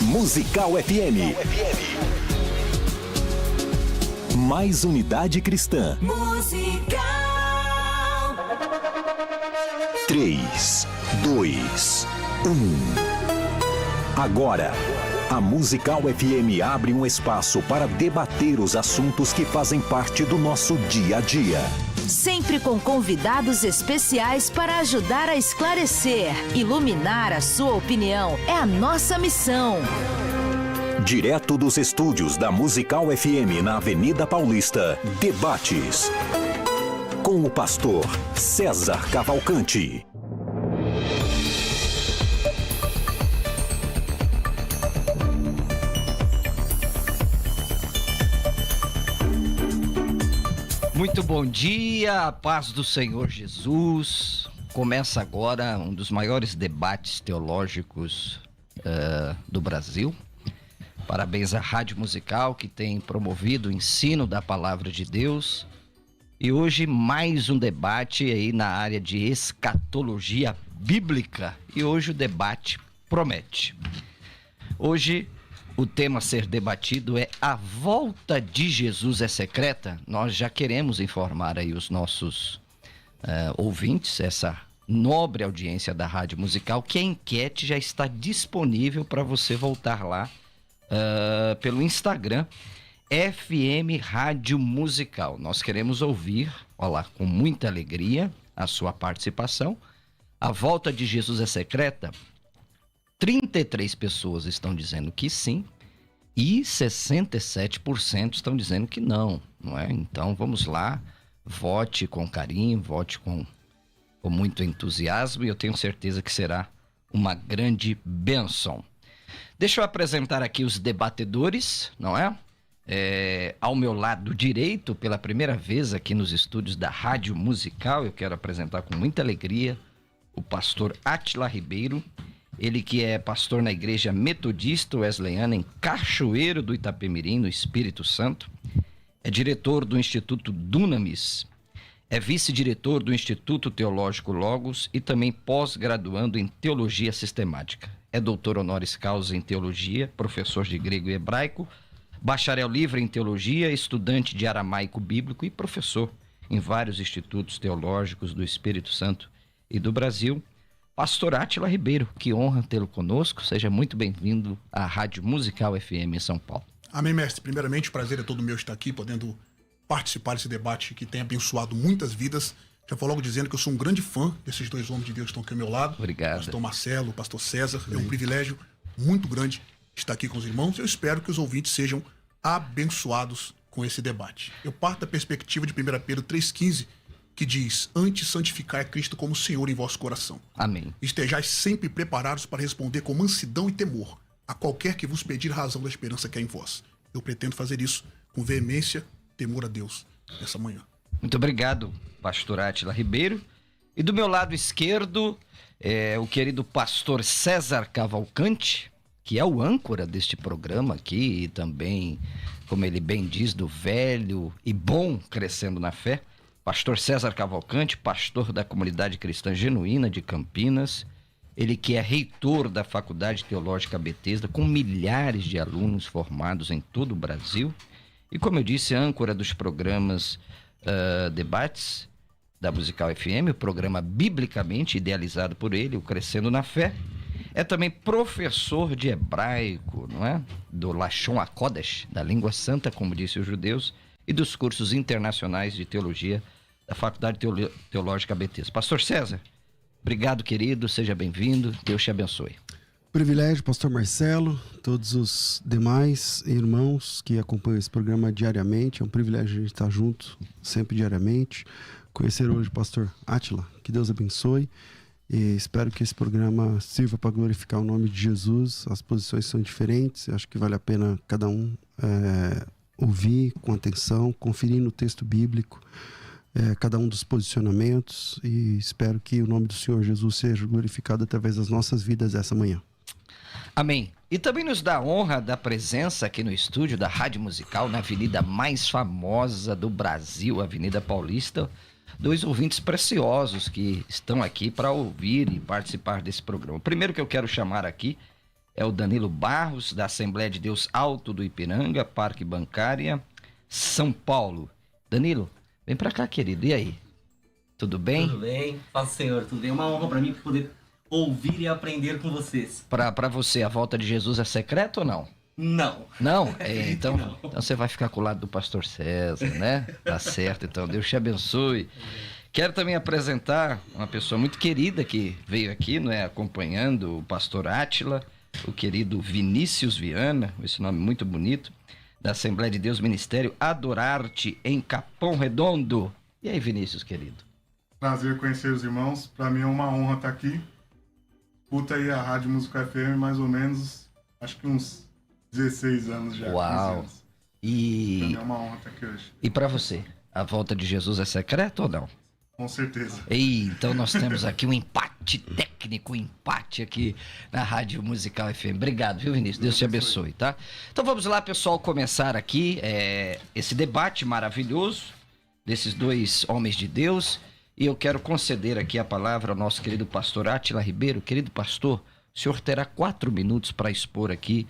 Musical FM. Mais unidade cristã. Musical. 3, 2, 1. Agora, a Musical FM abre um espaço para debater os assuntos que fazem parte do nosso dia a dia. Sempre com convidados especiais para ajudar a esclarecer, iluminar a sua opinião. É a nossa missão. Direto dos estúdios da Musical FM na Avenida Paulista, debates com o pastor César Cavalcante. Muito bom dia, a paz do Senhor Jesus. Começa agora um dos maiores debates teológicos do Brasil. Parabéns à Rádio Musical, que tem promovido o ensino da Palavra de Deus. E hoje mais um debate aí na área de escatologia bíblica. E hoje o debate promete. Hoje o tema a ser debatido é: a volta de Jesus é secreta? Nós já queremos informar aí os nossos ouvintes, essa nobre audiência da Rádio Musical, que a enquete já está disponível para você voltar lá pelo Instagram, FM Rádio Musical. Nós queremos ouvir, olha lá, com muita alegria, a sua participação. A volta de Jesus é secreta? 33 pessoas estão dizendo que sim e 67% estão dizendo que não, não é? Então vamos lá, vote com carinho, vote com muito entusiasmo e eu tenho certeza que será uma grande bênção. Deixa eu apresentar aqui os debatedores, não é? Ao meu lado direito, pela primeira vez aqui nos estúdios da Rádio Musical, eu quero apresentar com muita alegria o pastor Átila Ribeiro. Ele que é pastor na Igreja Metodista Wesleyana em Cachoeiro do Itapemirim, no Espírito Santo. É diretor do Instituto Dunamis. É vice-diretor do Instituto Teológico Logos e também pós-graduando em Teologia Sistemática. É doutor honoris causa em Teologia, professor de grego e hebraico, bacharel livre em Teologia, estudante de aramaico bíblico e professor em vários institutos teológicos do Espírito Santo e do Brasil. Pastor Átila Ribeiro, que honra tê-lo conosco. Seja muito bem-vindo à Rádio Musical FM em São Paulo. Amém, mestre. Primeiramente, o prazer é todo meu estar aqui, podendo participar desse debate que tem abençoado muitas vidas. Já vou logo dizendo que eu sou um grande fã desses dois homens de Deus que estão aqui ao meu lado. Obrigado. Pastor Marcelo, pastor César. É um privilégio muito grande estar aqui com os irmãos. Eu espero que os ouvintes sejam abençoados com esse debate. Eu parto da perspectiva de 1 Pedro 3,15, que diz: antes santificai Cristo como Senhor em vosso coração. Amém. Estejais sempre preparados para responder com mansidão e temor a qualquer que vos pedir razão da esperança que há em vós. Eu pretendo fazer isso com veemência, temor a Deus, nessa manhã. Muito obrigado, pastor Átila Ribeiro. E do meu lado esquerdo, o querido pastor César Cavalcante, que é o âncora deste programa aqui e também, como ele bem diz, do velho e bom Crescendo na Fé. Pastor César Cavalcante, pastor da Comunidade Cristã Genuína de Campinas, ele que é reitor da Faculdade Teológica Betesda, com milhares de alunos formados em todo o Brasil, e como eu disse, âncora dos programas debates da Musical FM, o programa biblicamente idealizado por ele, o Crescendo na Fé. É também professor de hebraico, não é? Do Lashon HaKodesh, da língua santa, como disse os judeus, e dos cursos internacionais de teologia da Faculdade Teológica Betesda. Pastor César, obrigado, querido, seja bem-vindo, Deus te abençoe. Privilégio, pastor Marcelo, todos os demais irmãos que acompanham esse programa diariamente, é um privilégio a gente estar junto, sempre diariamente. Conhecer hoje o pastor Átila, que Deus abençoe, e espero que esse programa sirva para glorificar o nome de Jesus. As posições são diferentes, acho que vale a pena cada um ouvir com atenção, conferir no texto bíblico cada um dos posicionamentos, e espero que o nome do Senhor Jesus seja glorificado através das nossas vidas essa manhã. Amém. E também nos dá a honra da presença aqui no estúdio da Rádio Musical, na avenida mais famosa do Brasil, Avenida Paulista, dois ouvintes preciosos que estão aqui para ouvir e participar desse programa. O primeiro que eu quero chamar aqui é o Danilo Barros, da Assembleia de Deus Alto do Ipiranga, Parque Bancária, São Paulo. Danilo, vem pra cá, querido. E aí? Tudo bem? Tudo bem, paz do Senhor, tudo bem. É uma honra para mim poder ouvir e aprender com vocês. Pra você, a volta de Jesus é secreta ou não? Não. Não? Então você vai ficar com o lado do pastor César, né? Tá certo, então. Deus te abençoe. Quero também apresentar uma pessoa muito querida que veio aqui, não é? Acompanhando o pastor Átila, o querido Vinícius Viana, esse nome muito bonito, da Assembleia de Deus Ministério Adorar-te em Capão Redondo. E aí, Vinícius, querido? Prazer conhecer os irmãos. Para mim é uma honra estar aqui. Escuta aí a Rádio Música FM mais ou menos, acho que uns 16 anos já. Uau! Anos. Para E mim é uma honra estar aqui hoje. para você, a volta de Jesus é secreta ou não? Com certeza. Então nós temos aqui um empate técnico, um empate aqui na Rádio Musical FM. Obrigado, viu, Vinícius? Deus te abençoe, tá? Então vamos lá, pessoal, começar aqui esse debate maravilhoso desses dois homens de Deus. E eu quero conceder aqui a palavra ao nosso querido pastor Átila Ribeiro. Querido pastor, o senhor terá 4 minutos para expor aqui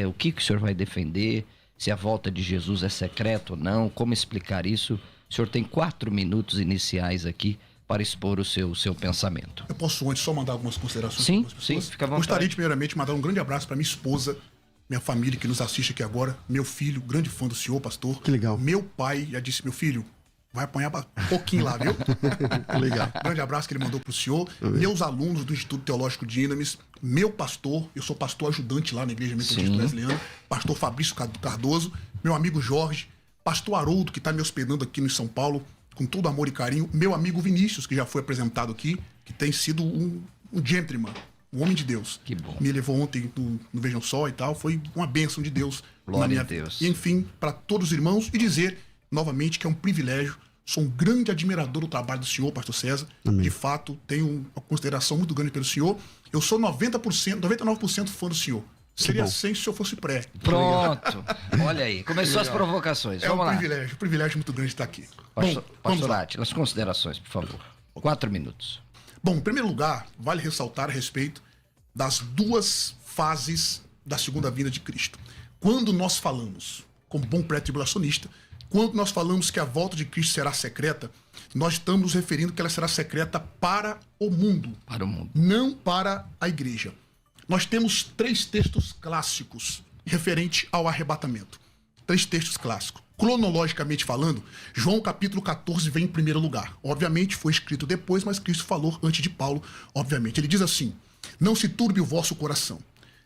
o que o senhor vai defender, se a volta de Jesus é secreta ou não, como explicar isso. O senhor tem 4 minutos iniciais aqui para expor o seu pensamento. Eu posso antes só mandar algumas considerações? Sim, para algumas pessoas? sim, fica à vontade. Gostaria de primeiramente mandar um grande abraço para minha esposa, minha família que nos assiste aqui agora, meu filho, grande fã do senhor, pastor. Que legal. Meu pai já disse, meu filho, vai apanhar um pouquinho lá, viu? Legal. Grande abraço que ele mandou pro senhor. Amém. Meus alunos do Instituto Teológico Dinamis, meu pastor, eu sou pastor ajudante lá na Igreja Metodista Sim. Wesleyana, pastor Fabrício Cardoso, meu amigo Jorge, pastor Haroldo, que está me hospedando aqui no São Paulo, com todo amor e carinho, meu amigo Vinícius, que já foi apresentado aqui, que tem sido um gentleman, um homem de Deus. Que bom. Me levou ontem no Vejam Só e tal, foi uma bênção de Deus. Glória na minha a Deus. vida. E enfim, para todos os irmãos, e dizer novamente que é um privilégio, sou um grande admirador do trabalho do senhor, pastor César. Amém. De fato, tenho uma consideração muito grande pelo senhor. Eu sou 99% fã do senhor. Seria bom. 100 se eu fosse pré. Pronto. Olha aí, começou as provocações. É Vamos um lá. privilégio muito grande estar aqui. Pastor, vamos pastor lá. Átila, as considerações, por favor. 4 minutos. Bom, em primeiro lugar, vale ressaltar a respeito das 2 fases da segunda vinda de Cristo. Quando nós falamos, como bom pré-tribulacionista, quando nós falamos que a volta de Cristo será secreta, nós estamos nos referindo que ela será secreta para o mundo, Para o mundo. não para a igreja. Nós temos 3 textos clássicos referente ao arrebatamento. 3 textos clássicos. Cronologicamente falando, João capítulo 14 vem em primeiro lugar. Obviamente foi escrito depois, mas Cristo falou antes de Paulo, obviamente. Ele diz assim: não se turbe o vosso coração.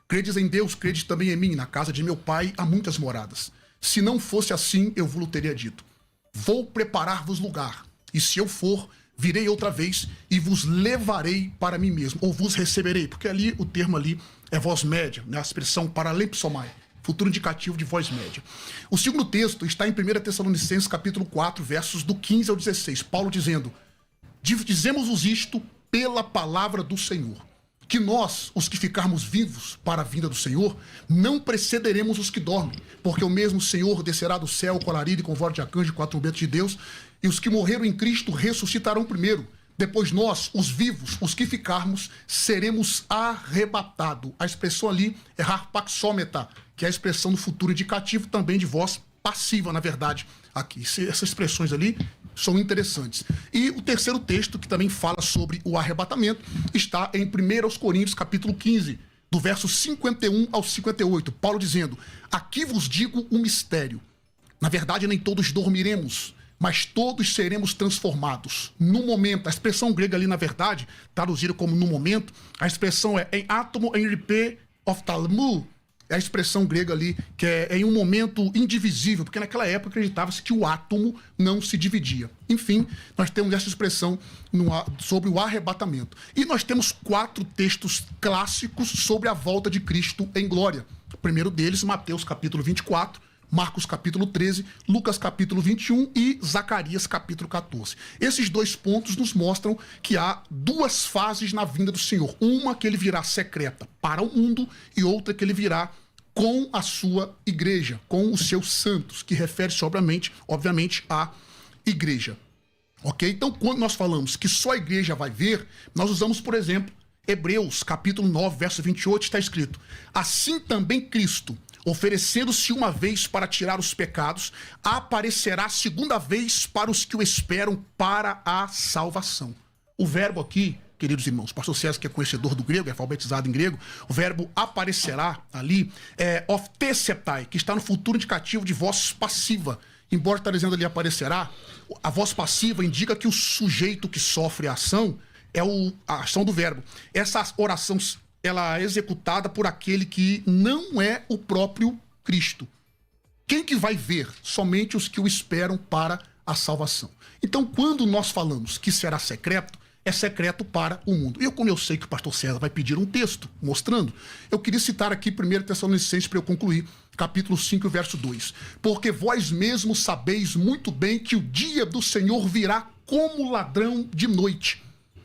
Credes em Deus, credes também em mim. Na casa de meu pai há muitas moradas. Se não fosse assim, eu vos teria dito. Vou preparar-vos lugar. E se eu for, virei outra vez e vos levarei para mim mesmo. Ou vos receberei. Porque ali, o termo ali é voz média, né? A expressão paralepsomai. Futuro indicativo de voz média. O segundo texto está em 1 Tessalonicenses capítulo 4, versos do 15 ao 16. Paulo dizendo: dizemos-vos isto pela palavra do Senhor, que nós, os que ficarmos vivos para a vinda do Senhor, não precederemos os que dormem, porque o mesmo Senhor descerá do céu com alarido e com voz de arcanjo e 4 trombetas de Deus, e os que morreram em Cristo ressuscitarão primeiro. Depois nós, os vivos, os que ficarmos, seremos arrebatados. A expressão ali é harpaxômeta, que é a expressão do futuro indicativo, também de voz passiva, na verdade, aqui. Essas expressões ali são interessantes. E o terceiro texto, que também fala sobre o arrebatamento, está em 1 Coríntios, capítulo 15, do verso 51 ao 58. Paulo dizendo: aqui vos digo um mistério. Na verdade, nem todos dormiremos, mas todos seremos transformados. No momento, a expressão grega ali, na verdade, traduzida como no momento, a expressão é em átomo, em ripé, oftalmu, é a expressão grega ali, que é em um momento indivisível, porque naquela época acreditava-se que o átomo não se dividia. Enfim, nós temos essa expressão sobre o arrebatamento. E nós temos 4 textos clássicos sobre a volta de Cristo em glória. O primeiro deles, Mateus capítulo 24, Marcos capítulo 13, Lucas capítulo 21 e Zacarias capítulo 14. Esses 2 pontos nos mostram que há 2 fases na vinda do Senhor. Uma que ele virá secreta para o mundo e outra que ele virá com a sua igreja, com os seus santos, que refere-se obviamente à igreja. Ok? Então, quando nós falamos que só a igreja vai ver, nós usamos, por exemplo, Hebreus, capítulo 9, verso 28, está escrito: assim também Cristo, oferecendo-se uma vez para tirar os pecados, aparecerá segunda vez para os que o esperam para a salvação. O verbo aqui, queridos irmãos, o pastor César, que é conhecedor do grego, é alfabetizado em grego, o verbo aparecerá ali é oftesetai, que está no futuro indicativo de voz passiva. Embora está dizendo ali aparecerá, a voz passiva indica que o sujeito que sofre a ação é a ação do verbo. Essa oração, ela é executada por aquele que não é o próprio Cristo. Quem que vai ver? Somente os que o esperam para a salvação. Então, quando nós falamos que será secreto, é secreto para o mundo. E como eu sei que o pastor César vai pedir um texto mostrando, eu queria citar aqui 1 Tessalonicenses para eu concluir, capítulo 5, verso 2. Porque vós mesmos sabeis muito bem que o dia do Senhor virá como ladrão de noite.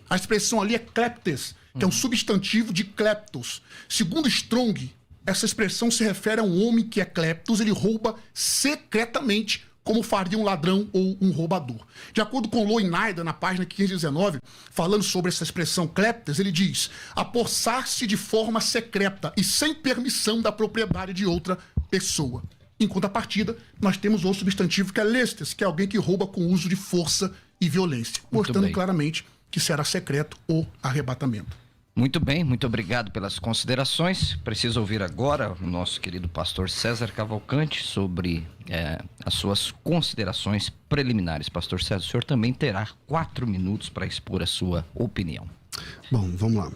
A expressão ali é kleptes, que é um substantivo de kleptos. Segundo Strong, essa expressão se refere a um homem que é kleptos, ele rouba secretamente, como faria um ladrão ou um roubador. De acordo com Loinaida, na página 519, falando sobre essa expressão kleptes, ele diz: apossar-se de forma secreta e sem permissão da propriedade de outra pessoa. Em contrapartida, nós temos outro substantivo que é lestes, que é alguém que rouba com uso de força e violência, mostrando claramente que será secreto o arrebatamento. Muito bem, muito obrigado pelas considerações. Preciso ouvir agora o nosso querido pastor César Cavalcante sobre as suas considerações preliminares. Pastor César, o senhor também terá 4 minutos para expor a sua opinião. Bom, vamos lá.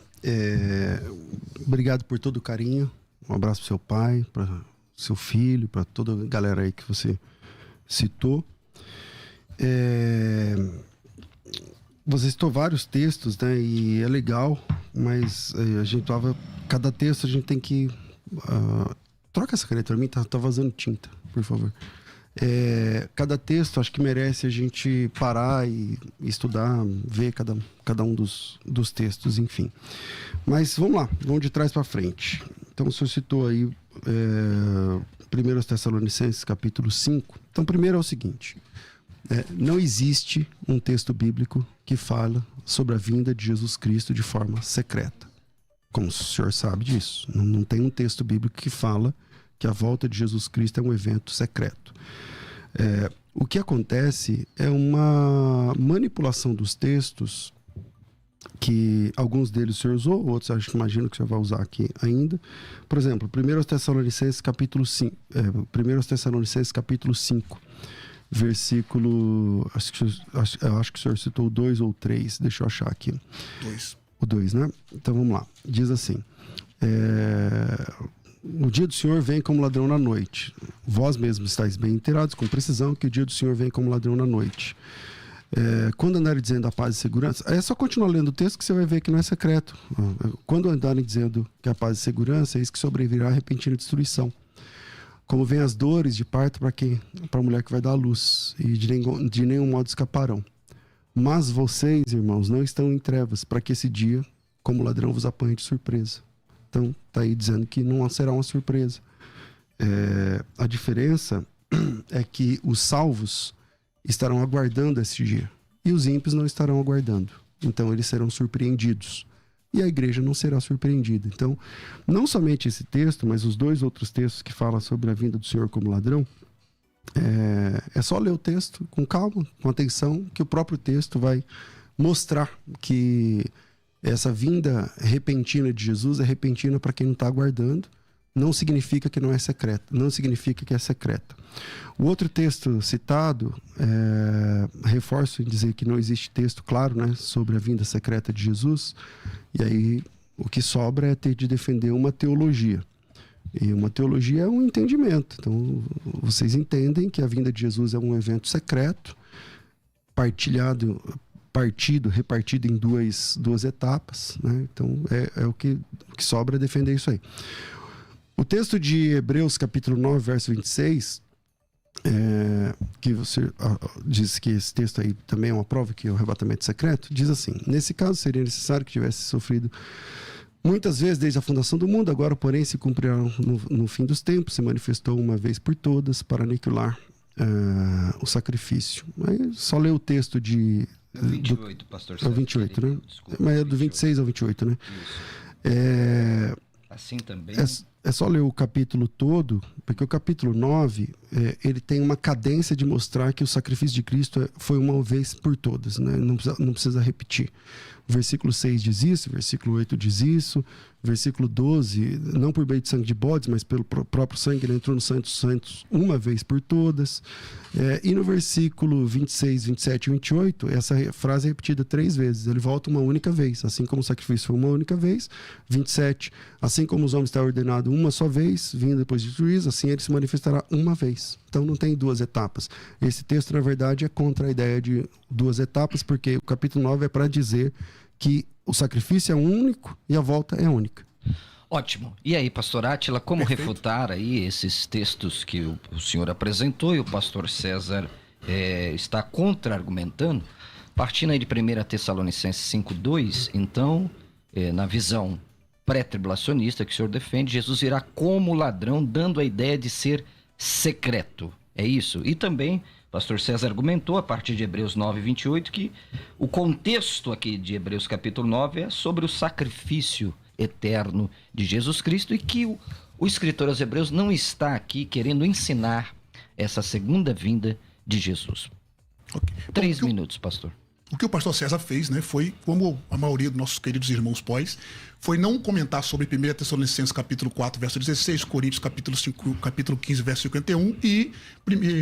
Obrigado por todo o carinho. Um abraço para seu pai, para seu filho, para toda a galera aí que você citou. Você citou vários textos, né? E é legal, mas a gente tava... Cada texto a gente tem que... troca essa caneta pra mim, tá vazando tinta, por favor. Cada texto acho que merece a gente parar e estudar, ver cada um dos textos, enfim. Mas vamos lá, vamos de trás para frente. Então o senhor citou aí 1 Tessalonicenses capítulo 5. Então primeiro é o seguinte... não existe um texto bíblico que fala sobre a vinda de Jesus Cristo de forma secreta. Como o senhor sabe disso. Não tem um texto bíblico que fala que a volta de Jesus Cristo é um evento secreto. O que acontece é uma manipulação dos textos, que alguns deles o senhor usou, outros acho que imagino que o senhor vai usar aqui ainda. Por exemplo, 1 Tessalonicenses capítulo 5, 1 Tessalonicenses capítulo 5. Versículo, eu acho que o senhor citou o 2 ou 3, deixa eu achar aqui. 2. O 2, né? Então vamos lá. Diz assim: o dia do Senhor vem como ladrão na noite. Vós mesmos estáis bem inteirados com precisão que o dia do Senhor vem como ladrão na noite. Quando andarem dizendo a paz e segurança, é só continuar lendo o texto que você vai ver que não é secreto. Quando andarem dizendo que a paz e segurança, é isso que sobrevirá a repentina destruição. Como vem as dores de parto para a mulher que vai dar à luz, e de nenhum modo escaparão. Mas vocês, irmãos, não estão em trevas, para que esse dia, como ladrão, vos apanhe de surpresa. Então, está aí dizendo que não será uma surpresa. A diferença é que os salvos estarão aguardando esse dia, e os ímpios não estarão aguardando. Então, eles serão surpreendidos. E a igreja não será surpreendida. Então, não somente esse texto, mas os 2 outros textos que falam sobre a vinda do Senhor como ladrão, é só ler o texto com calma, com atenção, que o próprio texto vai mostrar que essa vinda repentina de Jesus é repentina para quem não está aguardando. Não significa que não é secreta, não significa que é secreta. O outro texto citado, reforço em dizer que não existe texto claro, né, sobre a vinda secreta de Jesus, e aí o que sobra é ter de defender uma teologia. E uma teologia é um entendimento. Então, vocês entendem que a vinda de Jesus é um evento secreto, repartido em duas etapas, né? Então, o que sobra é defender isso aí. O texto de Hebreus, capítulo 9, verso 26, que você diz que esse texto aí também é uma prova que é o arrebatamento secreto, diz assim: nesse caso seria necessário que tivesse sofrido muitas vezes desde a fundação do mundo, agora porém se cumprirá no fim dos tempos, se manifestou uma vez por todas para aniquilar o sacrifício. Aí só ler o texto de 28, pastor É o César. 28, né? Desculpa, Mas é do 26 ao 28, né? Isso. Assim também. É só ler o capítulo todo, porque o capítulo 9, ele tem uma cadência de mostrar que o sacrifício de Cristo foi uma vez por todas, né? Não precisa repetir. O versículo 6 diz isso, o versículo 8 diz isso, o versículo 12, não por meio de sangue de bodes, mas pelo próprio sangue, ele entrou no Santos Santos uma vez por todas. E no versículo 26, 27 e 28, essa frase é repetida 3 vezes. Ele volta uma única vez, assim como o sacrifício foi uma única vez. 27, assim como os homens está ordenado uma só vez, vindo depois de juízo, assim ele se manifestará uma vez. Então não tem 2 etapas. Esse texto, na verdade, é contra a ideia de 2 etapas, porque o capítulo 9 é para dizer que o sacrifício é único e a volta é única. Ótimo. E aí, pastor Átila, como Perfeito. refutar aí esses textos que o senhor apresentou e o pastor César está contra-argumentando? Partindo aí de 1 Tessalonicenses 5:2, então, na visão pré-tribulacionista que o senhor defende, Jesus irá como ladrão, dando a ideia de ser secreto. É isso? E também, pastor César argumentou, a partir de Hebreus 9:28, que o contexto aqui de Hebreus capítulo 9 é sobre o sacrifício eterno de Jesus Cristo e que o escritor aos Hebreus não está aqui querendo ensinar essa segunda vinda de Jesus. Ok. 3 Bom, minutos, pastor. O que o pastor César fez, né, foi, como a maioria dos nossos queridos irmãos pós, foi não comentar sobre 1 Tessalonicenses capítulo 4, verso 16, Coríntios capítulo 15, verso 51 e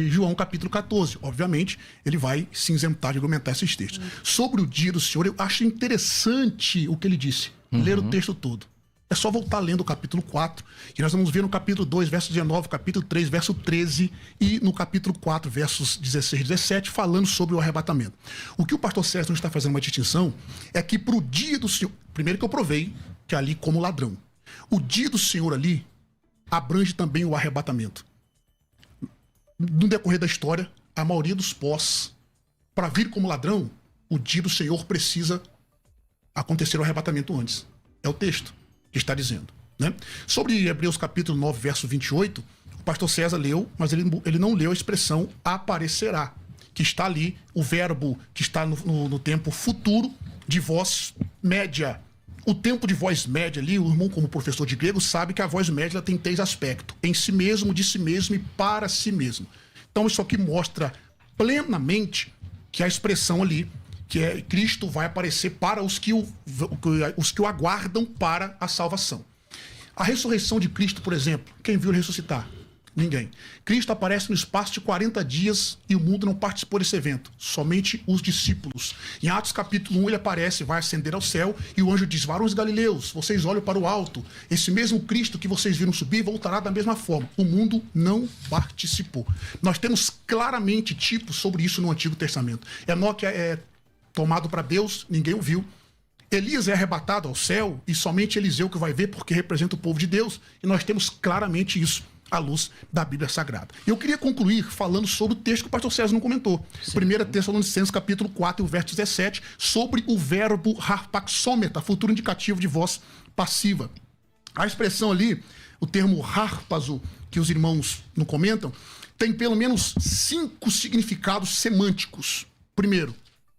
João capítulo 14. Obviamente, ele vai se isentar de argumentar esses textos. Sobre o dia do Senhor, eu acho interessante o que ele disse. Ler o texto todo. É só voltar lendo o capítulo 4, e nós vamos ver no capítulo 2, verso 19, capítulo 3, verso 13, e no capítulo 4, versos 16 e 17, falando sobre o arrebatamento. O que o pastor César não está fazendo uma distinção é que para o dia do Senhor, primeiro que eu provei, que é ali como ladrão, o dia do Senhor ali abrange também o arrebatamento. No decorrer da história, a maioria dos pós, para vir como ladrão, o dia do Senhor precisa acontecer o arrebatamento antes. É o texto que está dizendo, né? Sobre Hebreus capítulo 9, verso 28, o pastor César leu, mas ele não leu a expressão aparecerá, que está ali, o verbo que está no tempo futuro de voz média. O tempo de voz média ali, o irmão como professor de grego sabe que a voz média ela tem 3 aspectos, em si mesmo, de si mesmo e para si mesmo. Então isso aqui mostra plenamente que a expressão ali, que é Cristo vai aparecer para os que o aguardam para a salvação. A ressurreição de Cristo, por exemplo, quem viu ele ressuscitar? Ninguém. Cristo aparece no espaço de 40 dias e o mundo não participou desse evento, somente os discípulos. Em Atos capítulo 1 ele aparece, vai ascender ao céu e o anjo diz: varões galileus, vocês olham para o alto, esse mesmo Cristo que vocês viram subir voltará da mesma forma. O mundo não participou. Nós temos claramente tipos sobre isso no Antigo Testamento. Enoque é tomado para Deus, ninguém o viu. Elias é arrebatado ao céu e somente Eliseu que vai ver, porque representa o povo de Deus, e nós temos claramente isso à luz da Bíblia Sagrada. Eu queria concluir falando sobre o texto que o pastor César não comentou. 1 Tessalonicenses capítulo 4, verso 17, sobre o verbo harpaxômeta, futuro indicativo de voz passiva. A expressão ali, o termo harpazo, que os irmãos não comentam, tem pelo menos 5 significados semânticos. Primeiro,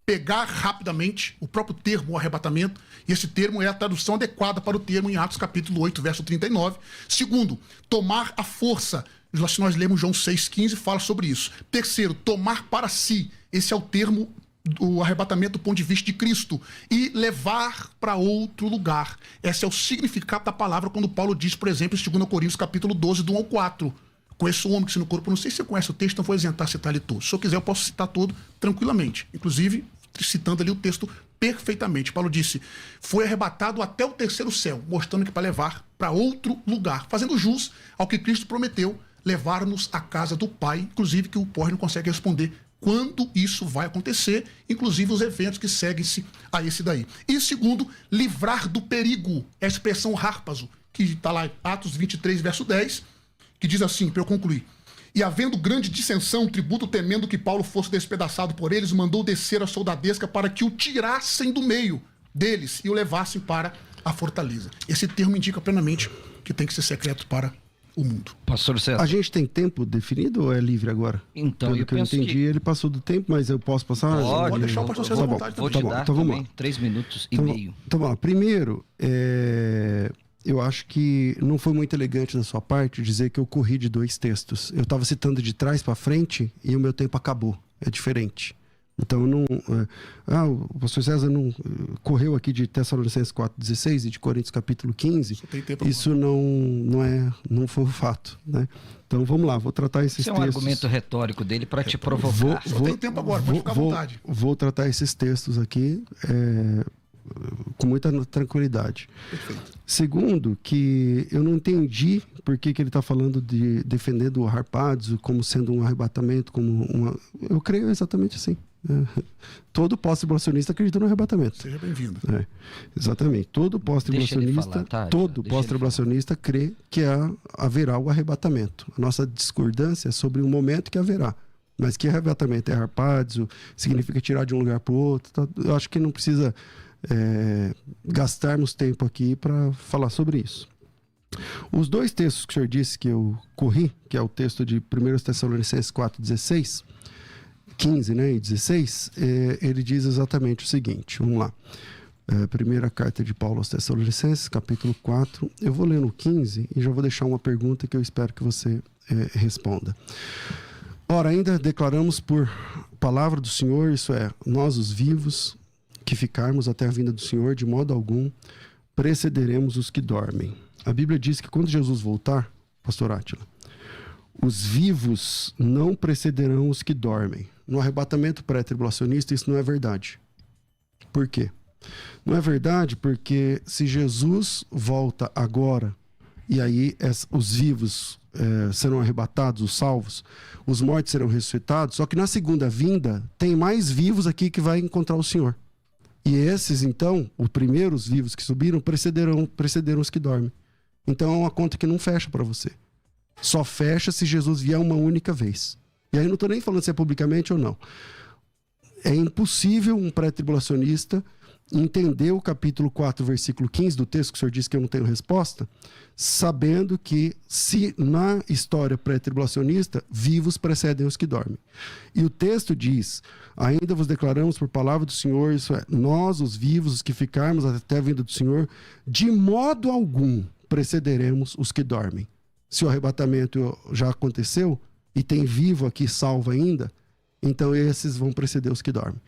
pegar rapidamente, o próprio termo arrebatamento, e esse termo é a tradução adequada para o termo em Atos capítulo 8, verso 39. Segundo, tomar a força, se nós lemos João 6,15, fala sobre isso. Terceiro, tomar para si, esse é o termo do arrebatamento do ponto de vista de Cristo, e levar para outro lugar. Esse é o significado da palavra quando Paulo diz, por exemplo, em 2 Coríntios capítulo 12, do 1 ao 4, conheço o homem que se no corpo, não sei se você conhece o texto, não vou isentar citar ele todo. Se eu quiser, eu posso citar todo tranquilamente. Inclusive, citando ali o texto perfeitamente. Paulo disse, foi arrebatado até o 3º céu, mostrando que para levar para outro lugar, fazendo jus ao que Cristo prometeu, levar-nos à casa do Pai, inclusive que o Porre não consegue responder quando isso vai acontecer, inclusive os eventos que seguem-se a esse daí. E segundo, livrar do perigo, é a expressão harpazo, que está lá em Atos 23, verso 10, que diz assim, para eu concluir: e havendo grande dissensão, o tributo, temendo que Paulo fosse despedaçado por eles, mandou descer a soldadesca para que o tirassem do meio deles e o levassem para a fortaleza. Esse termo indica plenamente que tem que ser secreto para o mundo. Pastor César. A gente tem tempo definido ou é livre agora? Então, Pelo eu que eu penso entendi, que... ele passou do tempo, mas eu posso passar? Pode deixar o pastor César à vontade. Vou Tá te bom, dar então vamos também lá. 3 minutos e meio. Então vamos lá. Primeiro, eu acho que não foi muito elegante da sua parte dizer que eu corri de 2 textos. Eu estava citando de trás para frente e o meu tempo acabou. É diferente. Então, não, o pastor César não correu aqui de Tessalonicenses 4,16 e de Coríntios capítulo 15. Isso não foi um fato, né? Então, vamos lá, vou tratar esses textos. Isso é um argumento retórico dele para te provocar. Só tem tempo agora, pode ficar à vontade. Vou tratar esses textos aqui com muita tranquilidade. Perfeito. Segundo, que eu não entendi por que ele está falando de defender do Harpazo como sendo um arrebatamento, como uma... Eu creio exatamente assim. Todo pós-tribulacionista acredita no arrebatamento. Seja bem-vindo. Exatamente. Todo pós-tribulacionista, pós-tribulacionista crê que haverá o arrebatamento. A nossa discordância é sobre o momento que haverá. Mas que arrebatamento é Harpazo, significa tirar de um lugar para o outro. Tá? Eu acho que não precisa gastarmos tempo aqui para falar sobre isso. Os 2 textos que o senhor disse que eu corri, que é o texto de 1 Tessalonicenses 4,16, 15, né, e 16, ele diz exatamente o seguinte, vamos lá. Primeira carta de Paulo aos Tessalonicenses, capítulo 4. Eu vou ler no 15 e já vou deixar uma pergunta que eu espero que você responda. Ora, ainda declaramos por palavra do Senhor, isso é, nós os vivos, que ficarmos até a vinda do Senhor, de modo algum precederemos os que dormem. A Bíblia diz que quando Jesus voltar, pastor Átila, os vivos não precederão os que dormem. No arrebatamento pré-tribulacionista, isso não é verdade. Por quê? Não é verdade porque se Jesus volta agora, e aí os vivos serão arrebatados, os salvos, os mortos serão ressuscitados, só que na segunda vinda tem mais vivos aqui que vai encontrar o Senhor. E esses, então, os primeiros vivos que subiram, precederam os que dormem. Então é uma conta que não fecha para você. Só fecha se Jesus vier uma única vez. E aí não estou nem falando se é publicamente ou não. É impossível um pré-tribulacionista entender o capítulo 4, versículo 15 do texto que o senhor disse que eu não tenho resposta, sabendo que se na história pré-tribulacionista, vivos precedem os que dormem. E o texto diz, ainda vos declaramos por palavra do Senhor, isso é, nós os vivos, os que ficarmos até a vinda do Senhor, de modo algum precederemos os que dormem. Se o arrebatamento já aconteceu e tem vivo aqui salvo ainda, então esses vão preceder os que dormem.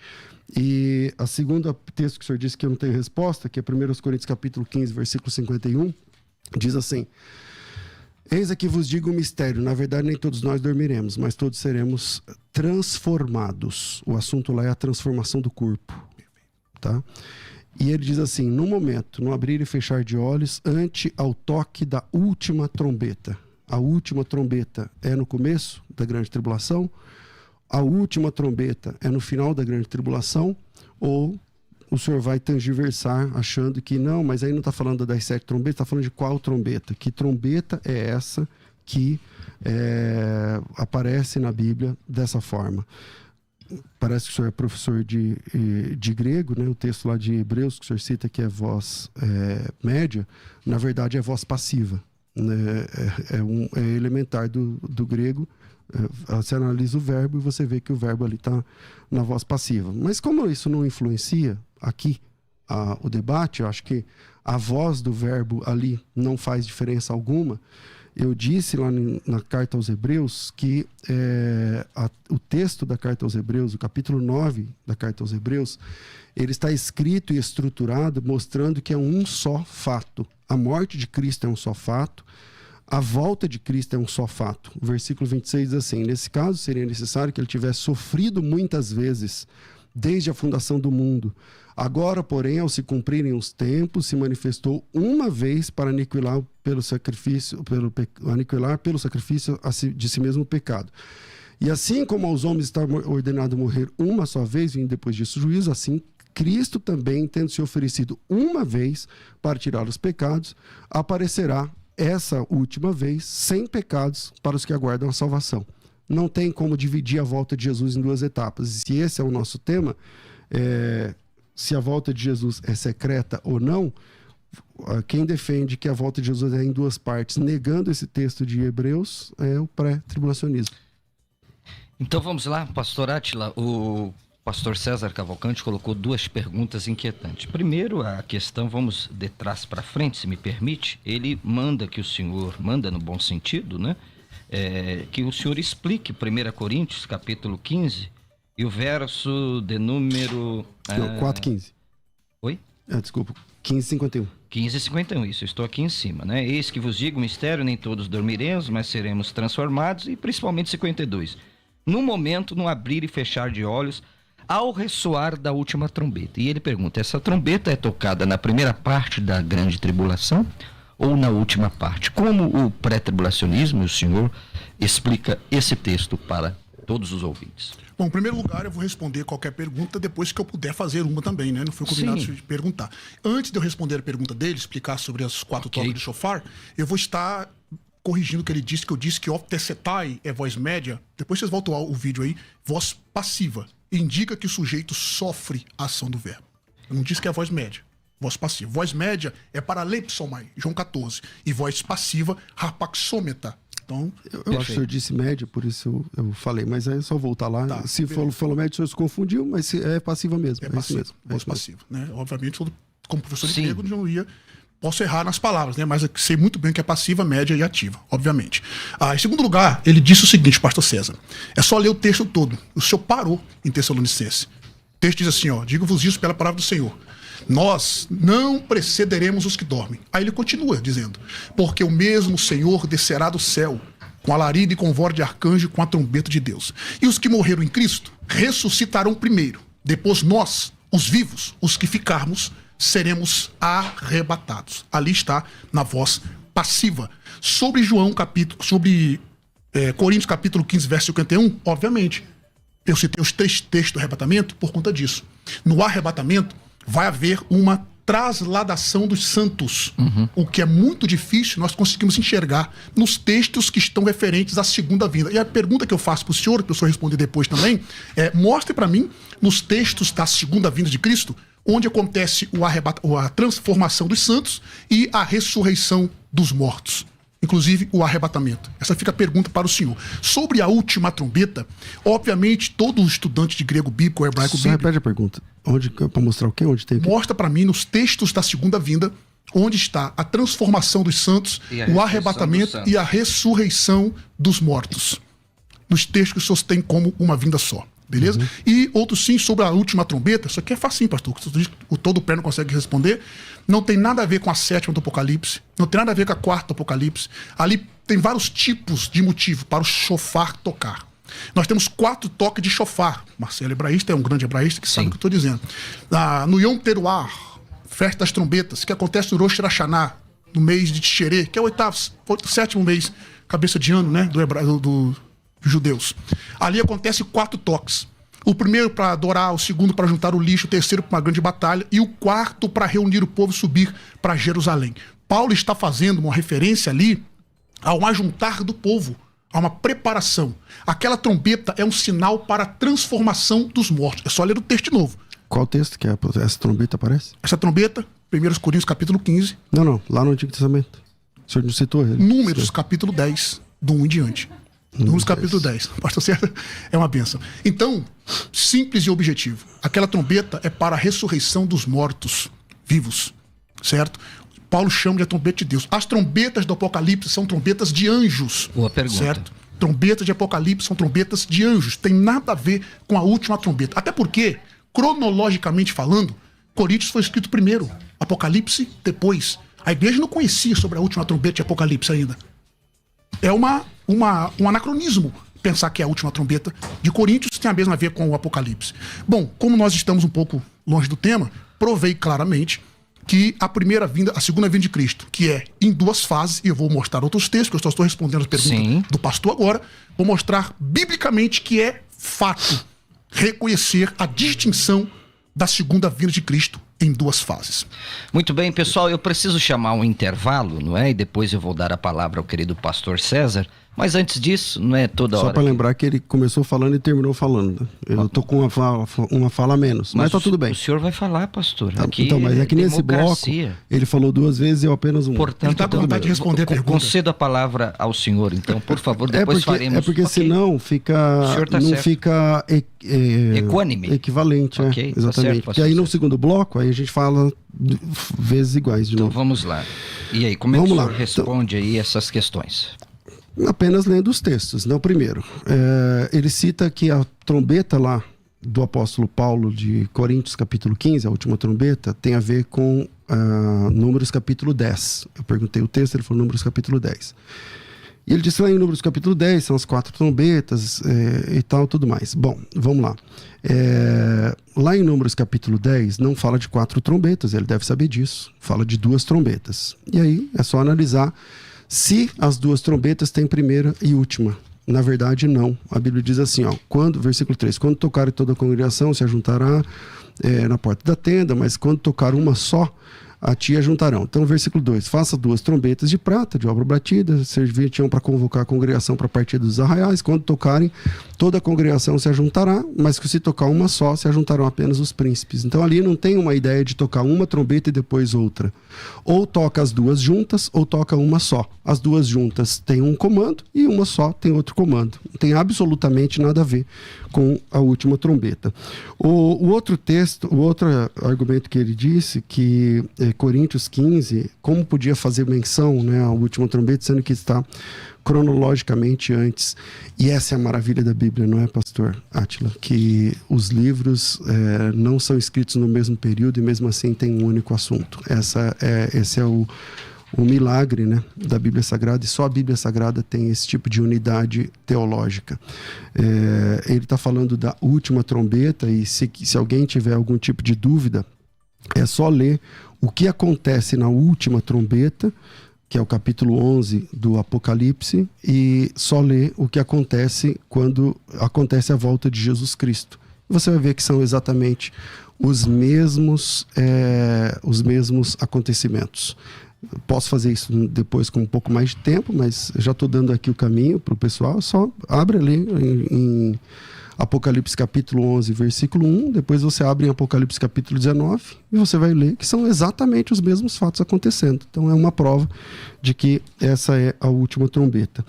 E a segunda texto que o senhor disse que eu não tenho resposta, que é 1 Coríntios capítulo 15, versículo 51, diz assim, eis aqui vos digo um mistério, na verdade nem todos nós dormiremos, mas todos seremos transformados. O assunto lá é a transformação do corpo, tá? E ele diz assim, no momento, no abrir e fechar de olhos, ante ao toque da última trombeta. A última trombeta é no começo da grande tribulação, a última trombeta é no final da grande tribulação, ou o senhor vai tergiversar achando que não, mas aí não está falando das 7 trombetas, está falando de qual trombeta? Que trombeta é essa que aparece na Bíblia dessa forma? Parece que o senhor é professor de grego, né? O texto lá de Hebreus que o senhor cita que é voz média, na verdade é voz passiva, né? É elementar do grego. Você analisa o verbo e você vê que o verbo ali está na voz passiva. Mas como isso não influencia aqui o debate, eu acho que a voz do verbo ali não faz diferença alguma. Eu disse lá na carta aos Hebreus que o texto da carta aos Hebreus, o capítulo 9 da carta aos Hebreus, ele está escrito e estruturado mostrando que é um só fato. A morte de Cristo é um só fato. A volta de Cristo é um só fato. O versículo 26 diz assim, nesse caso seria necessário que ele tivesse sofrido muitas vezes, desde a fundação do mundo. Agora, porém, ao se cumprirem os tempos, se manifestou uma vez para aniquilar pelo sacrifício de si mesmo o pecado. E assim como aos homens está ordenado morrer uma só vez, vindo depois disso o juízo, assim Cristo também, tendo se oferecido uma vez para tirar os pecados, aparecerá essa última vez, sem pecados, para os que aguardam a salvação. Não tem como dividir a volta de Jesus em 2 etapas. E se esse é o nosso tema, se a volta de Jesus é secreta ou não, quem defende que a volta de Jesus é em duas partes, negando esse texto de Hebreus, é o pré-tribulacionismo. Então vamos lá, pastor Átila. O pastor César Cavalcante colocou duas perguntas inquietantes. Primeiro, a questão, vamos de trás para frente, se me permite. Ele manda que o senhor, manda no bom sentido, né? Que o senhor explique 1 Coríntios, capítulo 15, e o verso de número... 4:15. Oi? Desculpa, 15:51. 15:51, isso, eu estou aqui em cima, né? Eis que vos digo, mistério, nem todos dormiremos, mas seremos transformados, e principalmente 52. No momento, no abrir e fechar de olhos, ao ressoar da última trombeta. E ele pergunta, essa trombeta é tocada na primeira parte da grande tribulação ou na última parte? Como o pré-tribulacionismo, o senhor explica esse texto para todos os ouvintes? Bom, em primeiro lugar, eu vou responder qualquer pergunta depois que eu puder fazer uma também, né? Não foi combinado de perguntar. Antes de eu responder a pergunta dele, explicar sobre as 4 toques de shofar, eu vou estar corrigindo o que ele disse, que eu disse que optesetai é voz média. Depois vocês voltam ao vídeo aí, voz passiva. Indica que o sujeito sofre a ação do verbo. Eu não disse que é voz média. Voz passiva. Voz média é para lepsomai, João 14. E voz passiva, rapaxômeta. Então, eu acho que o senhor disse média, por isso eu falei, mas aí é só voltar lá. Tá, se falou média, o senhor se confundiu, mas é passiva mesmo. É passiva, mesmo. Voz passiva. Né? Obviamente, como professor de grego, não ia... Posso errar nas palavras, né? Mas eu sei muito bem que é passiva, média e ativa, obviamente. Em segundo lugar, ele disse o seguinte, pastor César. É só ler o texto todo. O senhor parou em Tessalonicenses. O texto diz assim, digo-vos isso pela palavra do Senhor. Nós não precederemos os que dormem. Aí ele continua dizendo, porque o mesmo Senhor descerá do céu, com alarido e com voz de arcanjo e com a trombeta de Deus. E os que morreram em Cristo ressuscitarão primeiro. Depois nós, os vivos, os que ficarmos, seremos arrebatados. Ali está na voz passiva. Sobre Coríntios capítulo 15, verso 51, obviamente, eu citei os 3 textos do arrebatamento por conta disso. No arrebatamento vai haver uma trasladação dos santos, o que é muito difícil nós conseguimos enxergar nos textos que estão referentes à segunda vinda. E a pergunta que eu faço para o senhor, que o senhor responder depois também, mostre para mim, nos textos da segunda vinda de Cristo, onde acontece a transformação dos santos e a ressurreição dos mortos. Inclusive o arrebatamento. Essa fica a pergunta para o senhor. Sobre a última trombeta, obviamente todo estudante de grego bíblico ou hebraico bíblico... Repete a pergunta. Para mostrar o quê? Onde tem? Mostra para mim nos textos da segunda vinda, onde está a transformação dos santos, o arrebatamento e a ressurreição dos mortos. Nos textos que o senhor tem como uma vinda só. Beleza? E outro sim sobre a última trombeta. Isso aqui é facinho, pastor. O todo pé não consegue responder. Não tem nada a ver com a 7ª do Apocalipse. Não tem nada a ver com a 4ª do Apocalipse. Ali tem vários tipos de motivo para o shofar tocar. Nós temos 4 toques de shofar. Marcelo hebraísta é um grande hebraísta que sabe o que eu estou dizendo. No Yom Teruah, festa das trombetas, que acontece no Rosh Hashanah, no mês de Tisherê, que é o 7º mês, cabeça de ano, né, dos judeus. Ali acontece 4 toques. O primeiro para adorar, o segundo para juntar o lixo, o terceiro para uma grande batalha e o quarto para reunir o povo e subir para Jerusalém. Paulo está fazendo uma referência ali ao ajuntar do povo, a uma preparação. Aquela trombeta é um sinal para a transformação dos mortos. É só ler o texto de novo. Qual texto que essa trombeta aparece? Essa trombeta, 1 Coríntios capítulo 15. Não, lá no Antigo Testamento. O senhor não citou ele? Números capítulo 10, do 1 em diante. Números capítulo 10. Pastor César, é uma bênção. Então, simples e objetivo. Aquela trombeta é para a ressurreição dos mortos vivos, certo? Paulo chama de a trombeta de Deus. As trombetas do Apocalipse são trombetas de anjos. Boa pergunta. Certo? Trombetas de Apocalipse são trombetas de anjos. Tem nada a ver com a última trombeta. Até porque, cronologicamente falando, Coríntios foi escrito primeiro, Apocalipse depois. A igreja não conhecia sobre a última trombeta de Apocalipse ainda. É um anacronismo pensar que a última trombeta de Coríntios tem a mesma a ver com o Apocalipse. Bom, como nós estamos um pouco longe do tema, provei claramente que a segunda vinda de Cristo, que é em 2 fases, e eu vou mostrar outros textos, que eu só estou respondendo as perguntas do pastor agora, vou mostrar biblicamente que é fato reconhecer a distinção da segunda vinda de Cristo em 2 fases. Muito bem, pessoal, eu preciso chamar um intervalo, não é? E depois eu vou dar a palavra ao querido pastor César, Mas antes disso, não é toda hora. Só para lembrar que ele começou falando e terminou falando. Né? Eu tô com uma fala a menos, mas tá tudo bem. O senhor vai falar, pastor. Aqui então, mas é que nesse bloco, ele falou 2 vezes e eu apenas uma. Portanto, ele tá com vontade de responder a pergunta. Concedo a palavra ao senhor, então, por favor, depois faremos. É porque senão fica, tá não certo. fica equânime. Equivalente, Okay, exatamente. tá certo, porque aí no segundo bloco, aí a gente fala vezes iguais de então, novo. vamos lá. E aí, como é que o senhor Então, responde aí essas questões? Apenas lendo os textos, né? O primeiro, ele cita que a trombeta lá do apóstolo Paulo de Coríntios capítulo 15, a última trombeta, tem a ver com Números capítulo 10. Eu perguntei o texto, ele falou Números capítulo 10. E ele disse lá em Números capítulo 10, são as 4 trombetas e tal, tudo mais. Bom, vamos lá. Lá em Números capítulo 10, não fala de 4 trombetas, ele deve saber disso. Fala de 2 trombetas. E aí, é só analisar se as 2 trombetas têm primeira e última. Na verdade, não. A Bíblia diz assim, ó, versículo 3, quando tocar toda a congregação se ajuntará na porta da tenda, mas quando tocar uma só, a ti ajuntarão. Então, versículo 2, faça 2 trombetas de prata, de obra batida, serviam para convocar a congregação para a partida dos arraiais. Quando tocarem, toda a congregação se ajuntará, mas que se tocar uma só, se ajuntarão apenas os príncipes. Então, ali não tem uma ideia de tocar uma trombeta e depois outra. Ou toca as 2 juntas, ou toca uma só. As 2 juntas têm um comando e uma só tem outro comando. Não tem absolutamente nada a ver com a última trombeta. O outro texto, o outro argumento que ele disse, que Coríntios 15, como podia fazer menção, né, à última trombeta, sendo que está cronologicamente antes. E essa é a maravilha da Bíblia, não é, pastor Átila? Que os livros não são escritos no mesmo período e mesmo assim tem um único assunto. Esse é o milagre, né, da Bíblia Sagrada, e só a Bíblia Sagrada tem esse tipo de unidade teológica. Ele está falando da última trombeta, e se alguém tiver algum tipo de dúvida, é só ler o que acontece na última trombeta, que é o capítulo 11 do Apocalipse, e só ler o que acontece quando acontece a volta de Jesus Cristo. Você vai ver que são exatamente os mesmos acontecimentos. Posso fazer isso depois com um pouco mais de tempo, mas já estou dando aqui o caminho para o pessoal. Só abre ali em Apocalipse capítulo 11, versículo 1, depois você abre em Apocalipse capítulo 19 e você vai ler que são exatamente os mesmos fatos acontecendo. Então é uma prova de que essa é a última trombeta.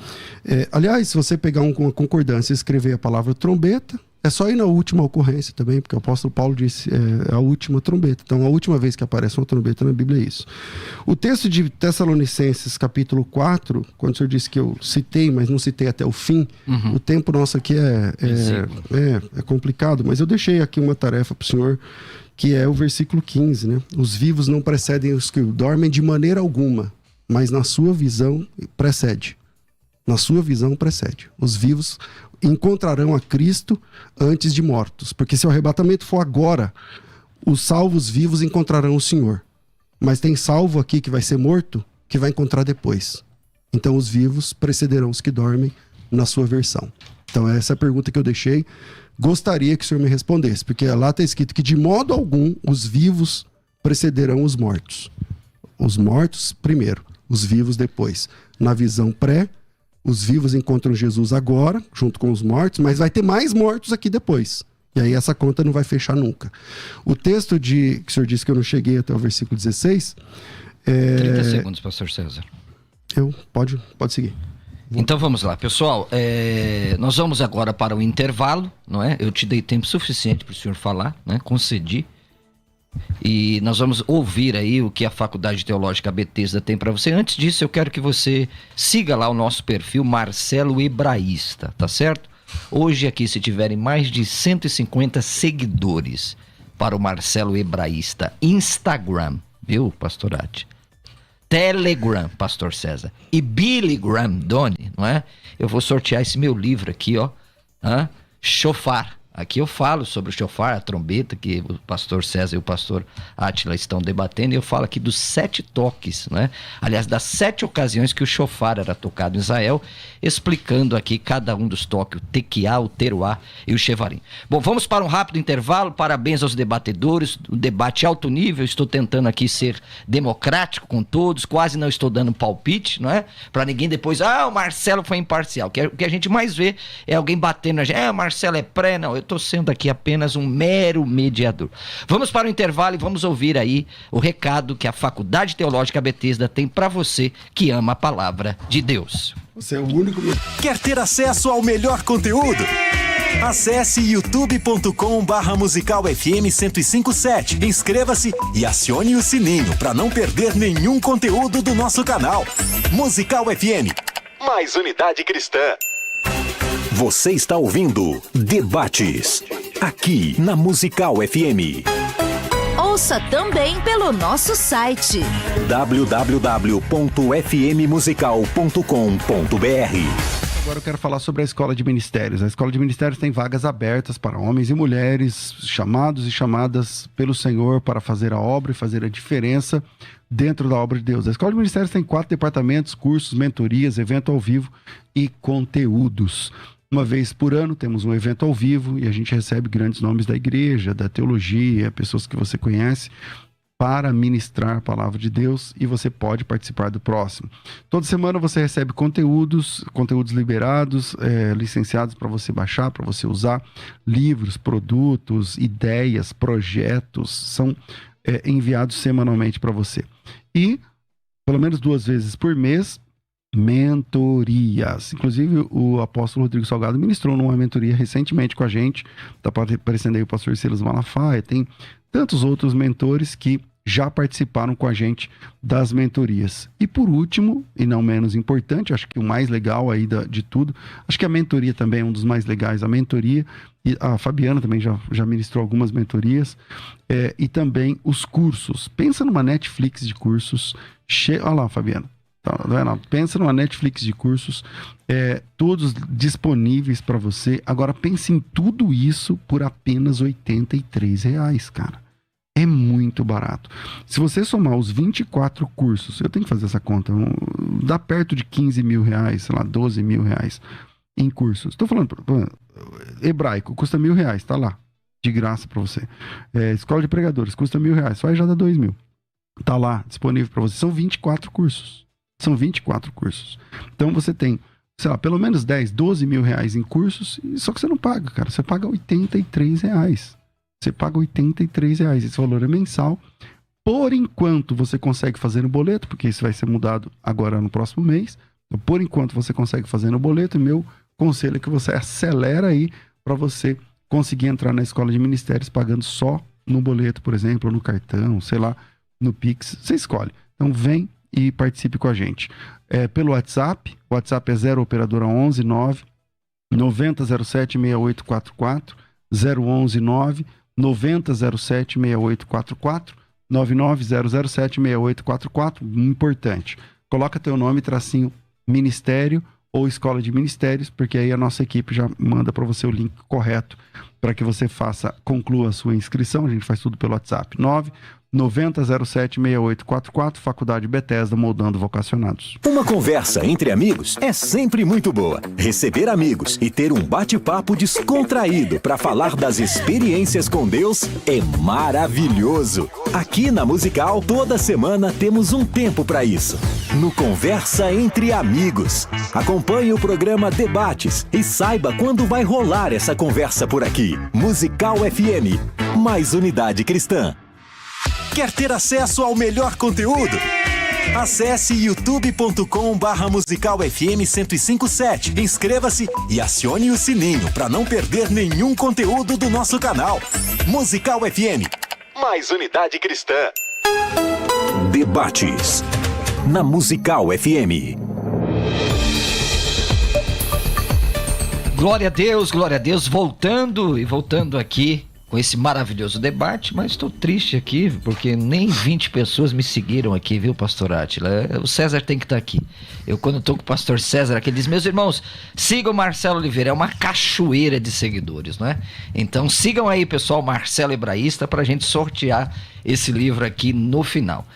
Aliás, se você pegar uma concordância e escrever a palavra trombeta, é só ir na última ocorrência também, porque o apóstolo Paulo disse a última trombeta. Então, a última vez que aparece uma trombeta na Bíblia é isso. O texto de Tessalonicenses, capítulo 4, quando o senhor disse que eu citei, mas não citei até o fim, o tempo nosso aqui é complicado, mas eu deixei aqui uma tarefa para o senhor, que é o versículo 15, né? Os vivos não precedem os que dormem de maneira alguma, mas na sua visão precede. Na sua visão precede. Os vivos encontrarão a Cristo antes de mortos. Porque se o arrebatamento for agora, os salvos vivos encontrarão o Senhor. Mas tem salvo aqui que vai ser morto, que vai encontrar depois. Então os vivos precederão os que dormem na sua versão. Então essa é a pergunta que eu deixei. Gostaria que o senhor me respondesse, porque lá está escrito que de modo algum os vivos precederão os mortos. Os mortos primeiro, os vivos depois. Na visão pré, os vivos encontram Jesus agora, junto com os mortos, mas vai ter mais mortos aqui depois. E aí essa conta não vai fechar nunca. O texto que o senhor disse que eu não cheguei até o versículo 16... 30 segundos, pastor César. Pode seguir. Então vamos lá, pessoal. Nós vamos agora para o intervalo, não é? Eu te dei tempo suficiente para o senhor falar, né? Concedi. E nós vamos ouvir aí o que a Faculdade Teológica Bethesda tem para você. Antes disso, eu quero que você siga lá o nosso perfil Marcelo Hebraísta, tá certo? Hoje aqui, se tiverem mais de 150 seguidores para o Marcelo Hebraísta, Instagram, viu, pastorate? Telegram, pastor César, e Billy Graham, Doni, não é? Eu vou sortear esse meu livro aqui, ó, Shofar, Aqui eu falo sobre o shofar, a trombeta, que o pastor César e o pastor Átila estão debatendo, e eu falo aqui dos 7 toques, né? Aliás, das 7 ocasiões que o shofar era tocado em Israel, explicando aqui cada um dos toques, o tequiá, o teruá e o shevarim. Bom, vamos para um rápido intervalo. Parabéns aos debatedores, um debate alto nível. Estou tentando aqui ser democrático com todos, quase não estou dando palpite, não é? Para ninguém depois, o Marcelo foi imparcial. O que a gente mais vê é alguém batendo na gente, o Marcelo é pré, não, eu estou sendo aqui apenas um mero mediador. Vamos para o intervalo e vamos ouvir aí o recado que a Faculdade Teológica Bethesda tem para você que ama a palavra de Deus. Você é o único... Quer ter acesso ao melhor conteúdo? Acesse youtube.com/Musical FM 1057. Inscreva-se e acione o sininho para não perder nenhum conteúdo do nosso canal. Musical FM, mais unidade cristã. Você está ouvindo Debates, aqui na Musical FM. Ouça também pelo nosso site www.fmmusical.com.br. Agora eu quero falar sobre a Escola de Ministérios. A Escola de Ministérios tem vagas abertas para homens e mulheres, chamados e chamadas pelo Senhor para fazer a obra e fazer a diferença dentro da obra de Deus. A Escola de Ministérios tem 4 departamentos, cursos, mentorias, evento ao vivo e conteúdos. Uma vez por ano temos um evento ao vivo e a gente recebe grandes nomes da igreja, da teologia, pessoas que você conhece, para ministrar a palavra de Deus, e você pode participar do próximo. Toda semana você recebe conteúdos liberados, licenciados para você baixar, para você usar, livros, produtos, ideias, projetos, são enviados semanalmente para você. E, pelo menos 2 vezes por mês, mentorias. Inclusive, o apóstolo Rodrigo Salgado ministrou numa mentoria recentemente com a gente. Está aparecendo aí o pastor Silas Malafaia, tem tantos outros mentores que já participaram com a gente das mentorias. E por último, e não menos importante, acho que o mais legal aí de tudo, acho que a mentoria também é um dos mais legais, a mentoria, e a Fabiana também já ministrou algumas mentorias, e também os cursos. Pensa numa Netflix de cursos, olha lá, Fabiana, pensa numa Netflix de cursos, todos disponíveis para você. Agora pense em tudo isso por apenas R$83, cara. É muito barato. Se você somar os 24 cursos, eu tenho que fazer essa conta, dá perto de R$15 mil, sei lá, R$12 mil em cursos. Estou falando, hebraico, custa R$1.000, tá lá, de graça para você. Escola de pregadores, custa R$1.000, só aí já dá R$2 mil. Tá lá, disponível para você. São 24 cursos. São 24 cursos. Então você tem, sei lá, pelo menos 10, R$12 mil em cursos, só que você não paga, cara. Você paga R$83. Você paga R$83. Esse valor é mensal. Por enquanto, você consegue fazer no boleto, porque isso vai ser mudado agora no próximo mês. Então, por enquanto, você consegue fazer no boleto. E meu conselho é que você acelera aí para você conseguir entrar na Escola de Ministérios pagando só no boleto, por exemplo, ou no cartão, sei lá, no Pix. Você escolhe. Então, vem e participe com a gente. Pelo WhatsApp, o WhatsApp é 0 operadora 11 9 9007 6844, 011 9 9007 6844, 99007 6844. Importante, coloca teu nome, tracinho Ministério ou Escola de Ministérios, porque aí a nossa equipe já manda para você o link correto para que você conclua a sua inscrição. A gente faz tudo pelo WhatsApp. 990076844, Faculdade Bethesda, moldando vocacionados. Uma conversa entre amigos é sempre muito boa. Receber amigos e ter um bate-papo descontraído para falar das experiências com Deus é maravilhoso. Aqui na Musical, toda semana temos um tempo para isso. No Conversa Entre Amigos. Acompanhe o programa Debates e saiba quando vai rolar essa conversa por aqui. Musical FM, mais unidade cristã. Quer ter acesso ao melhor conteúdo? Acesse youtube.com/Musical FM 1057. Inscreva-se e acione o sininho para não perder nenhum conteúdo do nosso canal. Musical FM, mais unidade cristã. Debates na Musical FM. Glória a Deus, voltando aqui com esse maravilhoso debate, mas estou triste aqui, porque nem 20 pessoas me seguiram aqui, viu, pastor Átila? O César tem que estar aqui. Eu, quando estou com o pastor César aqui, ele diz, meus irmãos, sigam o Marcelo Oliveira, é uma cachoeira de seguidores, não é? Então sigam aí, pessoal, Marcelo Hebraísta, para a gente sortear esse livro aqui no final.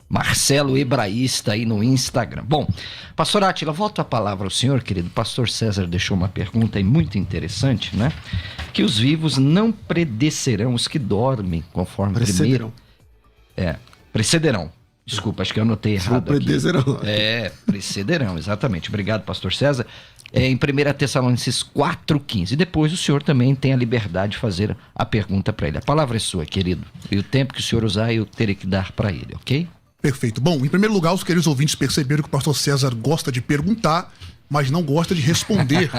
Marcelo Hebraísta aí no Instagram. Bom, pastor Átila, volto a palavra ao senhor, querido. Pastor César deixou uma pergunta aí muito interessante, né? Que os vivos não precederão os que dormem, conforme Precederão. Precederão. Desculpa, acho que eu anotei errado aqui. Precederão. Precederão, exatamente. Obrigado, pastor César. Em 1 Tessalonicenses 4,15. Depois o senhor também tem a liberdade de fazer a pergunta para ele. A palavra é sua, querido. E o tempo que o senhor usar, eu terei que dar para ele, ok? Perfeito. Bom, em primeiro lugar, os queridos ouvintes perceberam que o pastor César gosta de perguntar, mas não gosta de responder.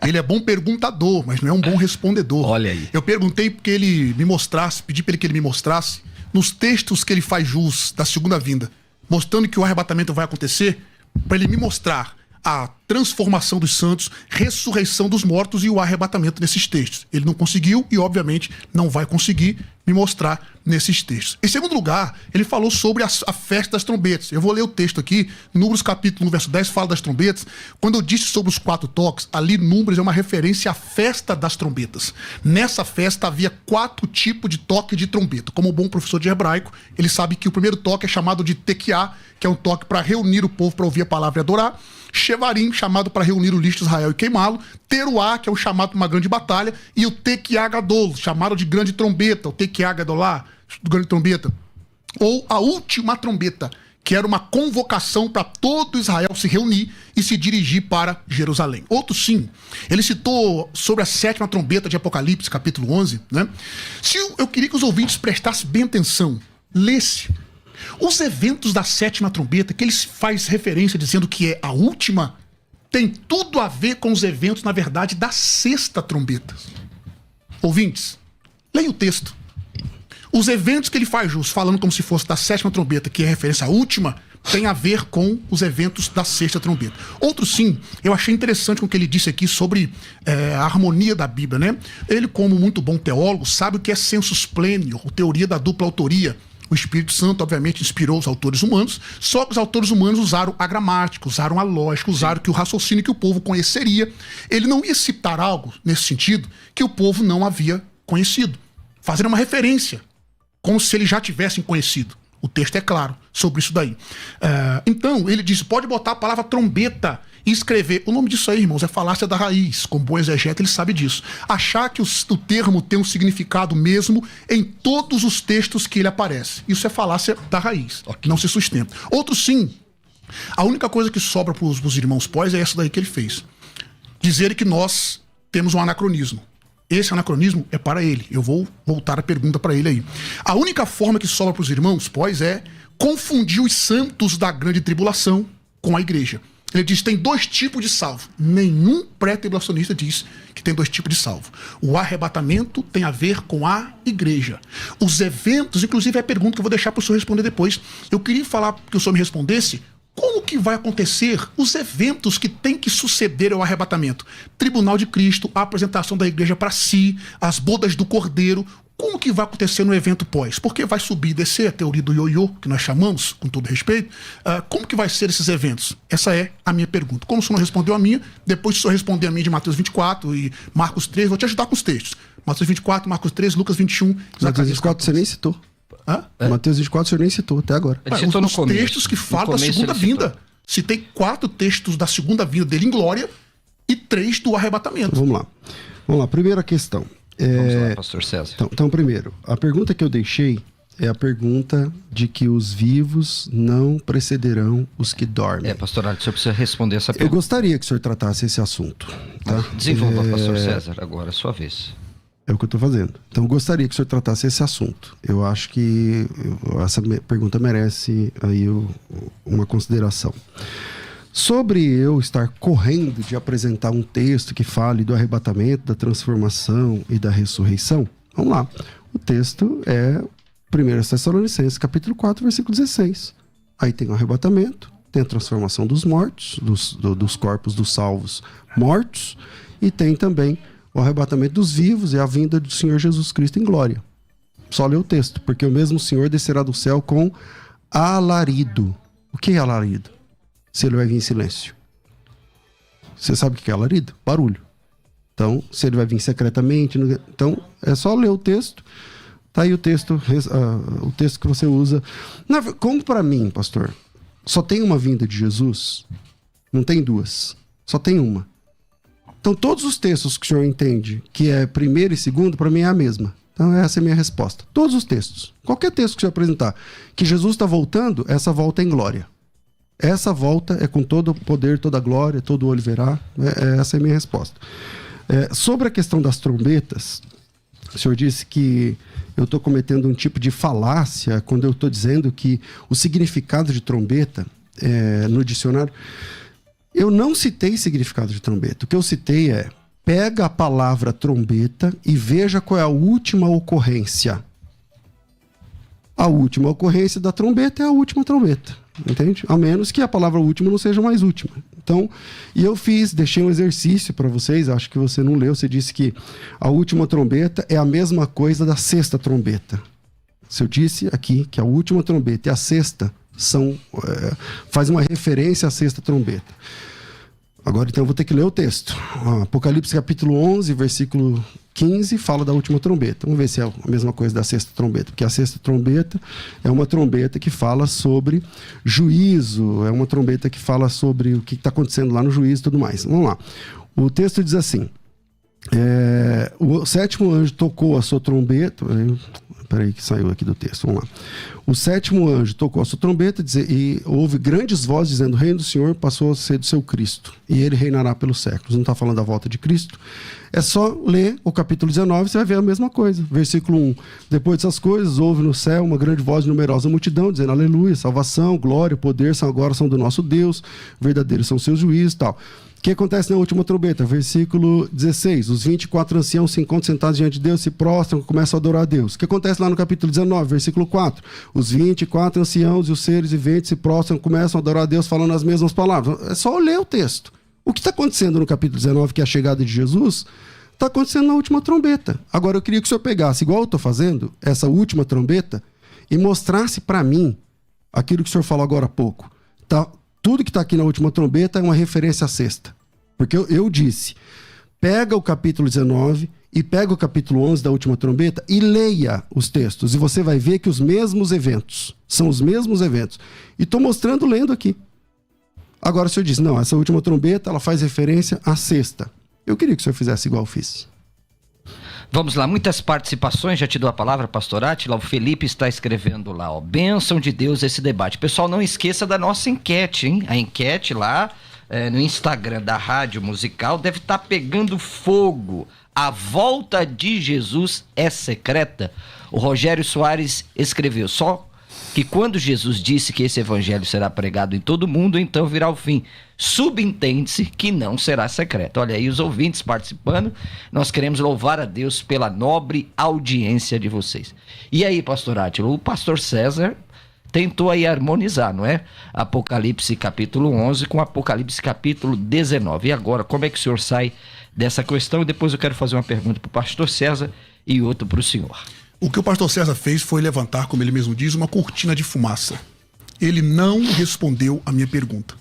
Ele é bom perguntador, mas não é um bom respondedor. Olha aí. Eu perguntei porque ele me mostrasse, pedi para ele que ele me mostrasse, nos textos que ele faz jus da segunda vinda, mostrando que o arrebatamento vai acontecer, para ele me mostrar a transformação dos santos, ressurreição dos mortos e o arrebatamento nesses textos. Ele não conseguiu e, obviamente, não vai conseguir me mostrar nesses textos. Em segundo lugar, ele falou sobre a festa das trombetas. Eu vou ler o texto aqui, Números capítulo 1, verso 10, fala das trombetas. Quando eu disse sobre os 4 toques, ali Números é uma referência à festa das trombetas. Nessa festa havia 4 tipos de toque de trombeta. Como bom professor de hebraico, ele sabe que o primeiro toque é chamado de tequiá, que é um toque para reunir o povo para ouvir a palavra e adorar. Shevarim, chamado para reunir o lixo de Israel e queimá-lo. Teruá, que é o chamado para uma grande batalha. E o Tequiá Gadol, chamado de grande trombeta. O Tequiá Gadolá, grande trombeta. Ou a última trombeta, que era uma convocação para todo Israel se reunir e se dirigir para Jerusalém. Outro sim, ele citou sobre a 7ª trombeta de Apocalipse, capítulo 11, né? Eu queria que os ouvintes prestassem bem atenção, lesse os eventos da 7ª trombeta, que ele faz referência dizendo que é a última, tem tudo a ver com os eventos, na verdade, da 6ª trombeta. Ouvintes, leia o texto. Os eventos que ele faz jus, falando como se fosse da 7ª trombeta, que é referência à última, tem a ver com os eventos da 6ª trombeta. Outro sim, eu achei interessante o que ele disse aqui sobre a harmonia da Bíblia, né? Ele, como muito bom teólogo, sabe o que é sensus plenior, a teoria da dupla autoria. O Espírito Santo, obviamente, inspirou os autores humanos, só que os autores humanos usaram a gramática, usaram a lógica, usaram que o raciocínio que o povo conheceria. Ele não ia citar algo, nesse sentido, que o povo não havia conhecido. Fazendo uma referência, como se eles já tivessem conhecido. O texto é claro sobre isso daí. Então, ele diz, pode botar a palavra trombeta e escrever. O nome disso aí, irmãos, é falácia da raiz. Como bom exegeta, ele sabe disso. Achar que o termo tem um significado mesmo em todos os textos que ele aparece. Isso é falácia da raiz. Okay. Não se sustenta. Outro sim. A única coisa que sobra para os irmãos pós é essa daí que ele fez. Dizer que nós temos um anacronismo. Esse anacronismo é para ele. Eu vou voltar a pergunta para ele aí. A única forma que sobra para os irmãos pós é confundir os santos da grande tribulação com a igreja. Ele diz que tem 2 tipos de salvo. Nenhum pré-tribulacionista diz que tem 2 tipos de salvo. O arrebatamento tem a ver com a igreja. Os eventos, inclusive é a pergunta que eu vou deixar para o senhor responder depois. Eu queria falar que o senhor me respondesse como que vai acontecer os eventos que tem que suceder ao arrebatamento. Tribunal de Cristo, a apresentação da igreja para si, as bodas do Cordeiro. Como que vai acontecer no evento pós? Porque vai subir e descer, a teoria do ioiô, que nós chamamos, com todo respeito. Como que vai ser esses eventos? Essa é a minha pergunta. Como o senhor não respondeu a minha, depois se o senhor responder a minha de Mateus 24 e Marcos 3, vou te ajudar com os textos. Mateus 24, Marcos 3, Lucas 21. Mateus 24 você nem citou. Mateus 24 o senhor nem citou até agora. Ele citou no começo. Textos que falam da segunda vinda. Citei 4 textos da segunda vinda dele em glória e 3 do arrebatamento. Vamos lá. Primeira questão. Vamos lá, pastor César. Então, primeiro, a pergunta que eu deixei é a pergunta de que os vivos não precederão os que dormem. Pastor Átila, o senhor precisa responder essa pergunta. Eu gostaria que o senhor tratasse esse assunto. Tá? Desenvolva, pastor César, agora, sua vez. É o que eu estou fazendo. Então, eu gostaria que o senhor tratasse esse assunto. Eu acho que essa pergunta merece aí uma consideração. Sobre eu estar correndo de apresentar um texto que fale do arrebatamento, da transformação e da ressurreição, vamos lá. O texto é 1 Tessalonicenses, capítulo 4, versículo 16. Aí tem o arrebatamento, tem a transformação dos mortos, dos corpos dos salvos mortos, e tem também O arrebatamento dos vivos é a vinda do Senhor Jesus Cristo em glória. Só ler o texto, porque o mesmo Senhor descerá do céu com alarido. O que é alarido? Se ele vai vir em silêncio. Você sabe o que é alarido? Barulho. Então, se ele vai vir secretamente... Então, é só ler o texto. Tá aí o texto que você usa. Como para mim, pastor, só tem uma vinda de Jesus, não tem duas. Só tem uma. Então, todos os textos que o senhor entende que é primeiro e segundo, para mim é a mesma. Então, essa é a minha resposta. Todos os textos. Qualquer texto que o senhor apresentar que Jesus está voltando, essa volta é em glória. Essa volta é com todo o poder, toda a glória, todo o olho verá. Essa é a minha resposta. Sobre a questão das trombetas, o senhor disse que eu estou cometendo um tipo de falácia quando eu estou dizendo que o significado de trombeta no dicionário... Eu não citei significado de trombeta. O que eu citei é: pega a palavra trombeta e veja qual é a última ocorrência. A última ocorrência da trombeta é a última trombeta. Entende? A menos que a palavra última não seja mais última. Então, e eu deixei um exercício para vocês, acho que você não leu, você disse que a última trombeta é a mesma coisa da sexta trombeta. Se eu disse aqui que a última trombeta e a sexta faz uma referência à sexta trombeta. Agora, então, eu vou ter que ler o texto. Apocalipse capítulo 11, versículo 15, fala da última trombeta. Vamos ver se é a mesma coisa da sexta trombeta. Porque a sexta trombeta é uma trombeta que fala sobre juízo, é uma trombeta que fala sobre o que está acontecendo lá no juízo e tudo mais. Vamos lá. O texto diz assim: o sétimo anjo tocou a sua trombeta... Peraí que saiu aqui do texto, vamos lá. O sétimo anjo tocou a sua trombeta e houve grandes vozes dizendo: o reino do Senhor passou a ser do seu Cristo, e ele reinará pelos séculos. Não está falando da volta de Cristo. É só ler o capítulo 19, você vai ver a mesma coisa. Versículo 1. Depois dessas coisas, houve no céu uma grande voz de numerosa multidão, dizendo: aleluia, salvação, glória, poder agora são do nosso Deus, verdadeiros são seus juízos e tal. O que acontece na última trombeta? Versículo 16. Os 24 anciãos se encontram sentados diante de Deus, se prostram e começam a adorar a Deus. O que acontece lá no capítulo 19? Versículo 4. Os 24 anciãos e os seres viventes se prostram e começam a adorar a Deus falando as mesmas palavras. É só ler o texto. O que está acontecendo no capítulo 19, que é a chegada de Jesus, está acontecendo na última trombeta. Agora, eu queria que o senhor pegasse, igual eu estou fazendo, essa última trombeta e mostrasse para mim aquilo que o senhor falou agora há pouco. Tudo que está aqui na última trombeta é uma referência à sexta. Porque eu disse, pega o capítulo 19 e pega o capítulo 11 da última trombeta e leia os textos. E você vai ver que os mesmos eventos, são os mesmos eventos. E estou mostrando lendo aqui. Agora o senhor diz, não, essa última trombeta ela faz referência à sexta. Eu queria que o senhor fizesse igual eu fiz. Vamos lá, muitas participações, já te dou a palavra, pastor Átila. O Felipe está escrevendo lá, ó, bênção de Deus esse debate. Pessoal, não esqueça da nossa enquete, hein? A enquete lá no Instagram da Rádio Musical deve estar pegando fogo. A volta de Jesus é secreta? O Rogério Soares escreveu, só que quando Jesus disse que esse evangelho será pregado em todo mundo, então virá o fim. Subentende-se que não será secreto. Olha aí os ouvintes participando. Nós queremos louvar a Deus pela nobre audiência de vocês. E aí, pastor Átila, o pastor César tentou aí harmonizar, não é? Apocalipse capítulo 11 com Apocalipse capítulo 19. E agora, como é que o senhor sai dessa questão? E depois eu quero fazer uma pergunta para o pastor César e outra para o senhor. O que o pastor César fez foi levantar, como ele mesmo diz, uma cortina de fumaça. Ele não respondeu a minha pergunta.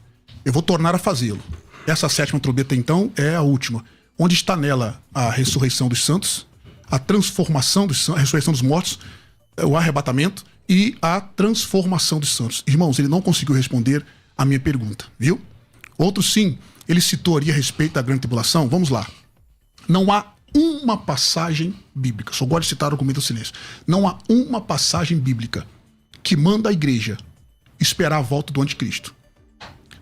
Eu vou tornar a fazê-lo. Essa sétima trombeta, então, é a última. Onde está nela a ressurreição dos santos, a transformação dos santos, a ressurreição dos mortos, o arrebatamento e a transformação dos santos. Irmãos, ele não conseguiu responder a minha pergunta, viu? Outro sim, ele citou ali a respeito da grande tribulação. Vamos lá. Não há uma passagem bíblica, só gosto de citar o argumento do silêncio. Não há uma passagem bíblica que manda a igreja esperar a volta do anticristo.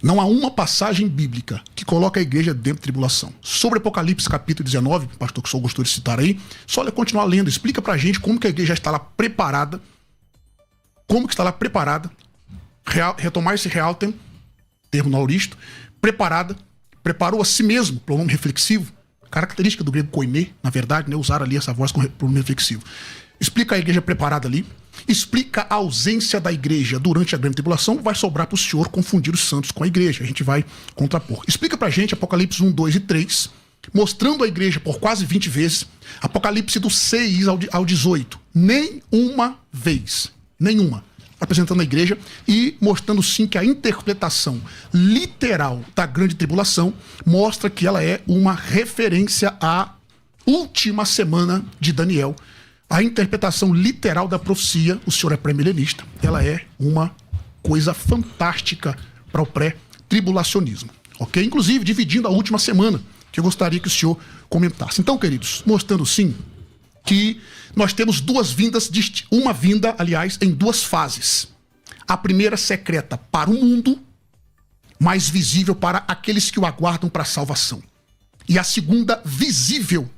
Não há uma passagem bíblica que coloca a igreja dentro da tribulação. Sobre Apocalipse capítulo 19, o pastor que só gostou de citar aí, só continuar lendo, explica pra gente como que a igreja está lá preparada, como que está lá preparada, retomar esse realtem, termo nauristo, preparou a si mesmo, pronome reflexivo, característica do grego koiné, na verdade, né, usar ali essa voz com pronome reflexivo. Explica a igreja preparada ali, explica a ausência da igreja durante a grande tribulação, vai sobrar para o senhor confundir os santos com a igreja, a gente vai contrapor. Explica pra gente Apocalipse 1, 2 e 3, mostrando a igreja por quase 20 vezes. Apocalipse do 6 ao 18. Nenhuma vez. Nenhuma. Apresentando a igreja e mostrando sim que a interpretação literal da grande tribulação mostra que ela é uma referência à última semana de Daniel. A interpretação literal da profecia, o senhor é pré-milenista, ela é uma coisa fantástica para o pré-tribulacionismo. Ok? Inclusive, dividindo a última semana, que eu gostaria que o senhor comentasse. Então, queridos, mostrando sim que nós temos duas vindas, uma vinda, aliás, em duas fases. A primeira secreta para o mundo, mais visível para aqueles que o aguardam para a salvação. E a segunda visível.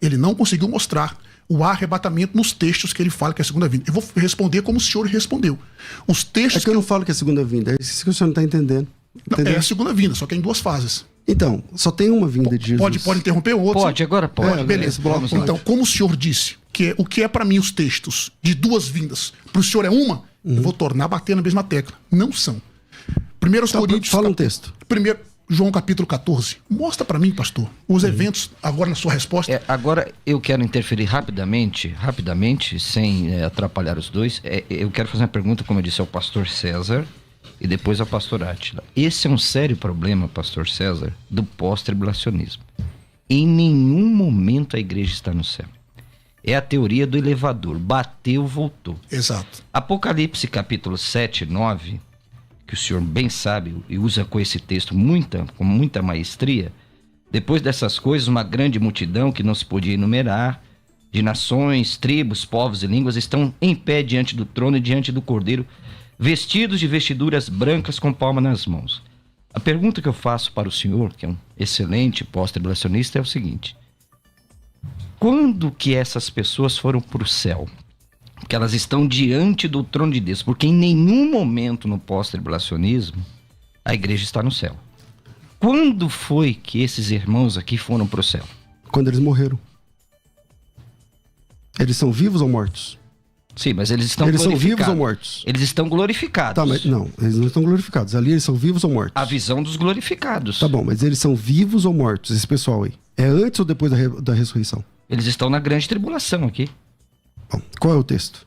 Ele não conseguiu mostrar o arrebatamento nos textos que ele fala que é a segunda vinda. Eu vou responder como o senhor respondeu. Os textos É que eu não falo que é a segunda vinda, é isso que o senhor não está entendendo. Não, é a segunda vinda, só que é em duas fases. Então, só tem uma vinda de Jesus. Pode interromper o outro? Pode, agora pode. Beleza. Vamos lá. Então, como o senhor disse, que o que é para mim os textos de duas vindas, para o senhor é uma, eu vou tornar a bater na mesma tecla. Não são. 1 Coríntios... Fala um texto. Primeiro, João capítulo 14. Mostra para mim, pastor, os eventos, agora na sua resposta. Agora eu quero interferir rapidamente, sem atrapalhar os dois. Eu quero fazer uma pergunta, como eu disse, ao pastor César e depois ao pastor Átila. Esse é um sério problema, pastor César, do pós-tribulacionismo. Em nenhum momento a igreja está no céu. É a teoria do elevador. Bateu, voltou. Exato. Apocalipse capítulo 7 e 9, que o senhor bem sabe e usa com esse texto com muita maestria. Depois dessas coisas, uma grande multidão que não se podia enumerar, de nações, tribos, povos e línguas, estão em pé diante do trono e diante do Cordeiro, vestidos de vestiduras brancas com palma nas mãos. A pergunta que eu faço para o senhor, que é um excelente pós-tribulacionista, é o seguinte: quando que essas pessoas foram para o céu? Porque elas estão diante do trono de Deus, porque em nenhum momento no pós-tribulacionismo a igreja está no céu. Quando foi que esses irmãos aqui foram para o céu? Quando eles morreram. Eles são vivos ou mortos? Sim, mas eles estão Eles são glorificados. vivos ou mortos? Eles estão glorificados. Tá, mas não, eles não estão glorificados. Ali eles são vivos ou mortos? A visão dos glorificados. Tá bom, mas eles são vivos ou mortos, esse pessoal aí? É antes ou depois da ressurreição? Eles estão na grande tribulação aqui. Bom, qual é o texto?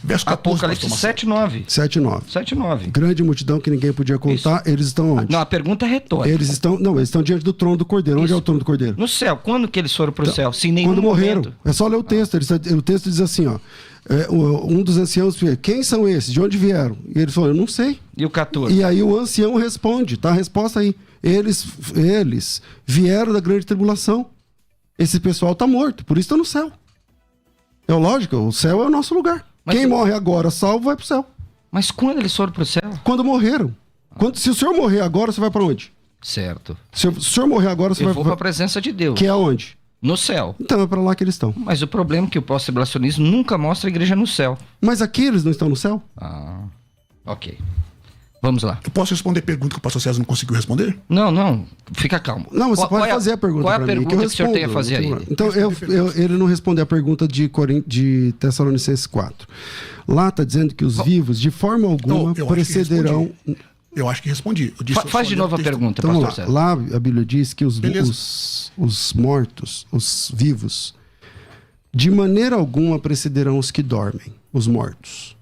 Verso 14, Apocalipse pastor 7, 9. 7 e 9. 7 e 9. Grande multidão que ninguém podia contar, eles estão onde? Não, a pergunta é retórica. Eles estão diante do trono do Cordeiro. Onde Isso. é o trono do Cordeiro? No céu. Quando que eles foram para o céu? Sem nenhum Quando morreram. momento. É só ler o texto. O texto diz assim, ó. Um dos anciãos, quem são esses? De onde vieram? E ele falou, eu não sei. E o 14? E aí o ancião responde, tá? A resposta aí. Eles vieram da grande tribulação. Esse pessoal tá morto, por isso tá no céu. É lógico, o céu é o nosso lugar. Mas Quem morre agora salvo vai pro céu. Mas quando eles foram para o céu? Quando morreram. Se o senhor morrer agora, você vai pra onde? Certo. Se o senhor morrer agora, você Eu vai vou para a presença de Deus. Que é onde? No céu. Então é pra lá que eles estão. Mas o problema é que o pós-tribulacionismo nunca mostra a igreja no céu. Mas aqui eles não estão no céu? Ah, ok. Vamos lá. Eu posso responder a pergunta que o pastor César não conseguiu responder? Não. Fica calmo. Não, você pode fazer a pergunta Qual é a pra mim, pergunta que o senhor tem a respondo. fazer aí? Então, ele não respondeu a pergunta de Tessalonicenses 4. Lá está dizendo que os vivos, de forma alguma, eu precederão... Eu acho que respondi. Eu disse, eu Faz só de li novo o a texto. pergunta, Então, pastor César. lá a Bíblia diz que os Beleza. mortos, os vivos, de maneira alguma precederão os que dormem, os mortos.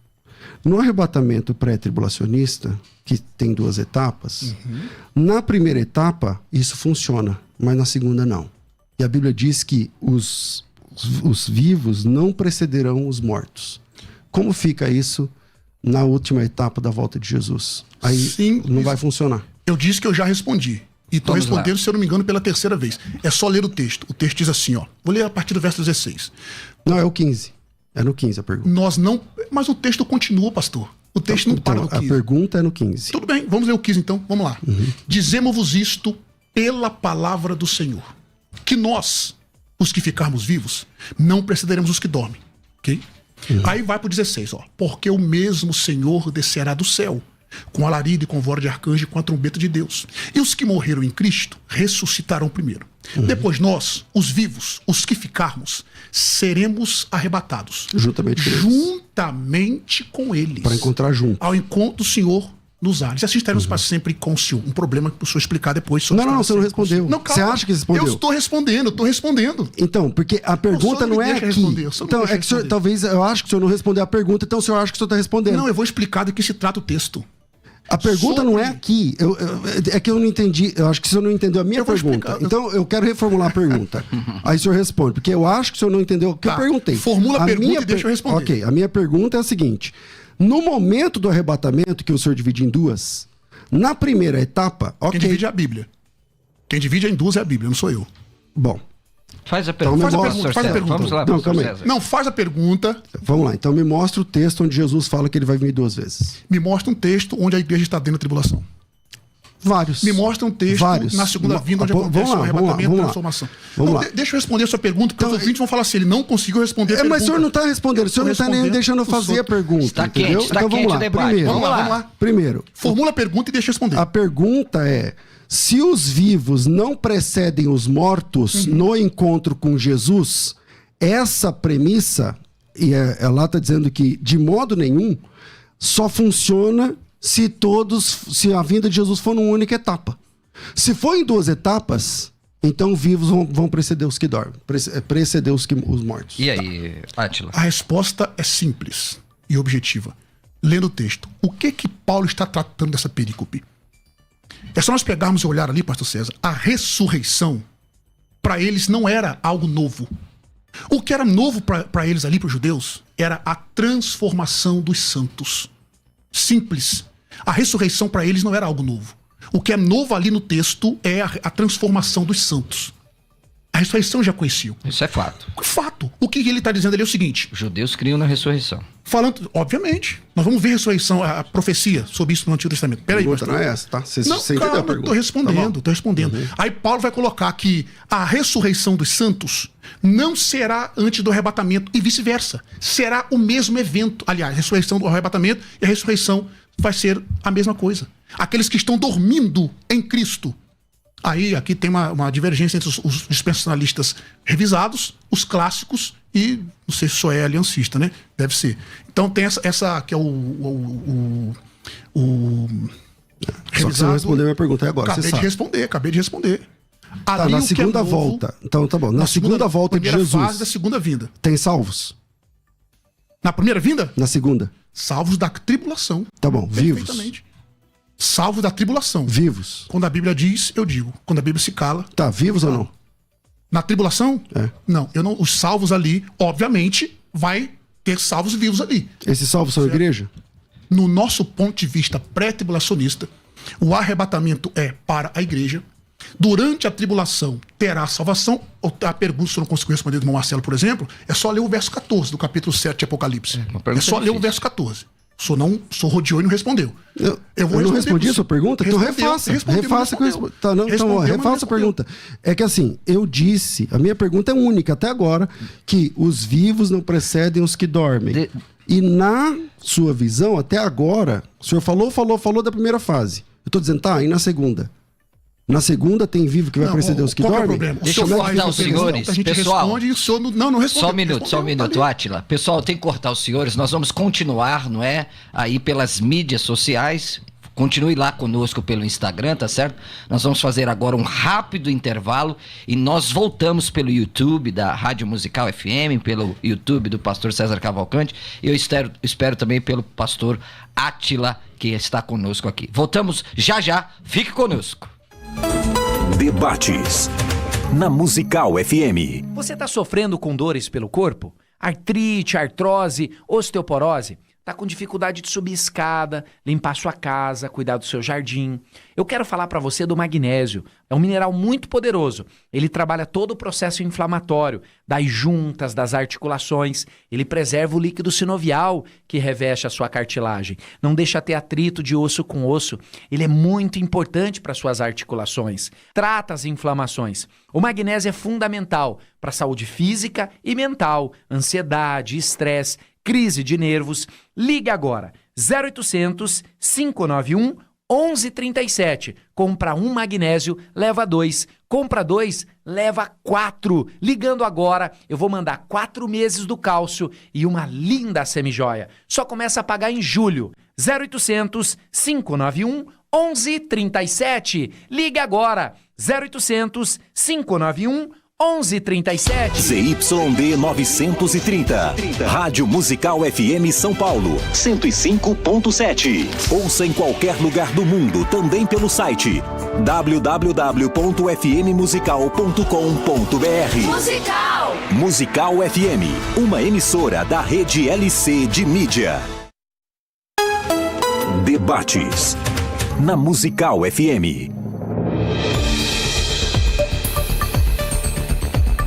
No arrebatamento pré-tribulacionista, que tem duas etapas, na primeira etapa isso funciona, mas na segunda não. E a Bíblia diz que os vivos não precederão os mortos. Como fica isso na última etapa da volta de Jesus? Aí Sim, não vai funcionar. Eu disse que eu já respondi. E estou Vamos lá. respondendo, se eu não me engano, pela terceira vez. É só ler o texto. O texto diz assim, ó. Vou ler a partir do verso 16. Não, é o 15. É no 15 a pergunta. Nós não... Mas o texto continua, pastor. O texto não para no Então, a 15. pergunta é no 15. Tudo bem, vamos ler o 15 então. Vamos lá. Dizemos-vos isto pela palavra do Senhor. Que nós, os que ficarmos vivos, não precederemos os que dormem. Ok? Aí vai pro 16, ó. Porque o mesmo Senhor descerá do céu, com alarido e com voz de arcanjo e com a trombeta de Deus. E os que morreram em Cristo ressuscitarão primeiro. Depois nós, os vivos, os que ficarmos, seremos arrebatados. Juntamente com eles. Juntamente com eles. Para encontrar junto. Ao encontro do Senhor nos ares. E assim estaremos para sempre com o Senhor. Um problema que o senhor explicar depois. Não, você não respondeu. Não, calma. Você acha que respondeu? Eu estou respondendo. Então, porque a pergunta não é aqui. Então, é que o senhor, talvez, eu acho que o senhor não respondeu a pergunta, então o senhor acha que o senhor está respondendo. Não, eu vou explicar do que se trata o texto. A pergunta não é aqui. É que eu não entendi. Eu acho que o senhor não entendeu a minha pergunta. Então, eu quero reformular a pergunta. Aí o senhor responde. Porque eu acho que o senhor não entendeu o que eu perguntei. Formula a pergunta e deixa eu responder. Ok, a minha pergunta é a seguinte. No momento do arrebatamento, que o senhor divide em duas, na primeira etapa... Quem divide é a Bíblia. Quem divide em duas é a Bíblia, não sou eu. Bom... Faz a pergunta, faz a pergunta. Vamos lá, não, calma César. Não, faz a pergunta. Vamos lá, então me mostra o texto onde Jesus fala que ele vai vir 2 vezes. Me mostra um texto onde a igreja está dentro da tribulação. Vários. Me mostra um texto na segunda vinda onde acontece o arrebatamento e a transformação. Vamos lá. Deixa eu responder a sua pergunta, porque os ouvintes vão falar assim, ele não conseguiu responder a pergunta. Mas o senhor não está respondendo, o senhor não está nem deixando eu fazer a pergunta. Está entendeu? quente, está então quente vamos lá. o debate. Primeiro, Vamos lá. Primeiro. Formula a pergunta e deixa eu responder. A pergunta é: se os vivos não precedem os mortos no encontro com Jesus, essa premissa, e ela está dizendo que de modo nenhum, só funciona se a vinda de Jesus for numa única etapa. Se for em 2 etapas, então vivos vão preceder os que dormem, preceder os mortos. E aí, Átila? A resposta é simples e objetiva. Lendo o texto, o que Paulo está tratando dessa perícope? É só nós pegarmos e olhar ali, pastor César, a ressurreição, para eles não era algo novo. O que era novo para eles ali, para os judeus, era a transformação dos santos. Simples. A ressurreição para eles não era algo novo. O que é novo ali no texto é a transformação dos santos. A ressurreição já conheciam. Isso é fato. Fato. O que ele está dizendo ali é o seguinte. Os judeus criam na ressurreição. Falando, obviamente. Nós vamos ver a ressurreição, a profecia sobre isso no Antigo Testamento. Peraí, pastor. Não é essa, tá? Você entendeu a pergunta? Tô respondendo. Uhum. Aí Paulo vai colocar que a ressurreição dos santos não será antes do arrebatamento e vice-versa. Será o mesmo evento. Aliás, a ressurreição do arrebatamento e a ressurreição vai ser a mesma coisa. Aqueles que estão dormindo em Cristo. Aí, aqui tem uma divergência entre os dispensacionalistas revisados, os clássicos e, não sei se só é aliancista, né? Deve ser. Então tem essa que é o revisado. Só que você não respondeu a minha pergunta, é agora, acabei de responder. Tá, na segunda volta. Então tá bom. Na segunda volta de Jesus. Primeira fase da segunda vinda. Tem salvos? Na primeira vinda? Na segunda. Salvos da tribulação. Tá bom, vivos. Perfeitamente. Salvos da tribulação. Vivos. Quando a Bíblia diz, eu digo. Quando a Bíblia se cala. Tá, vivos ou não? Na tribulação? É. Não, eu não. Os salvos ali, obviamente, vai ter salvos vivos ali. Esses salvos são a igreja? No nosso ponto de vista pré-tribulacionista, o arrebatamento é para a igreja. Durante a tribulação terá salvação. A pergunta, se eu não consigo responder do irmão Marcelo, por exemplo, é só ler o verso 14 do capítulo 7 de Apocalipse. É só ler o verso 14. O senhor não rodeou e não respondeu. Eu não respondi a sua pergunta? Então refaça. Refaça a pergunta. É que assim, eu disse, a minha pergunta é única até agora, que os vivos não precedem os que dormem. E na sua visão, até agora, o senhor falou da primeira fase. Eu estou dizendo, tá, e na segunda? Na segunda tem vivo que vai preceder os que dormem? Qual é o problema? Deixa eu cortar os senhores, pessoal. Não responde. Só um minuto, Átila. Pessoal, tem que cortar os senhores. Nós vamos continuar, não é? Aí pelas mídias sociais. Continue lá conosco pelo Instagram, tá certo? Nós vamos fazer agora um rápido intervalo e nós voltamos pelo YouTube da Rádio Musical FM, pelo YouTube do pastor César Cavalcante e eu espero também pelo pastor Átila, que está conosco aqui. Voltamos já, fique conosco. Debates na Musical FM. Você está sofrendo com dores pelo corpo? Artrite, artrose, osteoporose? Está com dificuldade de subir escada, limpar sua casa, cuidar do seu jardim? Eu quero falar para você do magnésio. É um mineral muito poderoso. Ele trabalha todo o processo inflamatório, das juntas, das articulações. Ele preserva o líquido sinovial que reveste a sua cartilagem. Não deixa ter atrito de osso com osso. Ele é muito importante para suas articulações. Trata as inflamações. O magnésio é fundamental para a saúde física e mental, ansiedade, estresse, crise de nervos. Ligue agora, 0800 591 1137. Compra um magnésio, leva 2. Compra 2, leva 4. Ligando agora, eu vou mandar 4 meses do cálcio e uma linda semijoia. Só começa a pagar em julho. 0800 591 1137. Ligue agora. 0800 591 1137. ZYD 930. Rádio Musical FM São Paulo, 105.7. Ouça em qualquer lugar do mundo, também pelo site www.fmmusical.com.br. Musical! Musical FM, uma emissora da rede LC de mídia. Debates na Musical FM.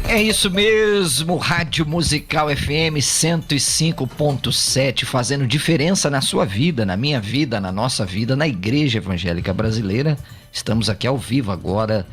É isso mesmo, Rádio Musical FM 105.7, fazendo diferença na sua vida, na minha vida, na nossa vida, na Igreja Evangélica Brasileira. Estamos aqui ao vivo agora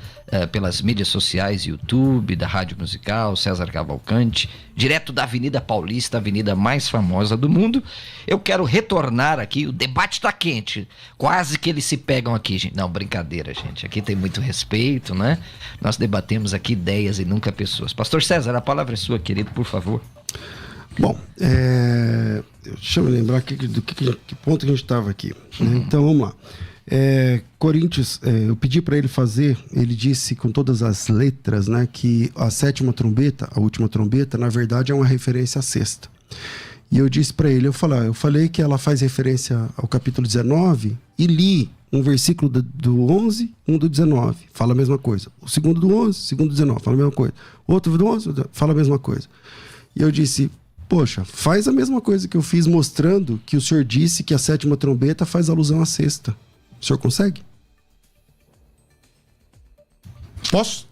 pelas mídias sociais, YouTube, da Rádio Musical, César Cavalcante, direto da Avenida Paulista, a avenida mais famosa do mundo. Eu quero retornar aqui, o debate tá quente, quase que eles se pegam aqui, gente. Não, brincadeira, gente, aqui tem muito respeito, né? Nós debatemos aqui ideias e nunca pessoas. Pastor César, a palavra é sua, querido, por favor. Bom, deixa eu lembrar que ponto que a gente estava aqui. Então, vamos lá. Coríntios, eu pedi para ele fazer, ele disse com todas as letras, né, que a sétima trombeta, a última trombeta, na verdade é uma referência à sexta. E eu disse para ele, eu falei que ela faz referência ao capítulo 19 e li um versículo do 11, um do 19, fala a mesma coisa. O segundo do 11, segundo do 19, fala a mesma coisa. Outro do 11, fala a mesma coisa. E eu disse, poxa, faz a mesma coisa que eu fiz mostrando que o senhor disse que a sétima trombeta faz alusão à sexta. O senhor consegue? Posso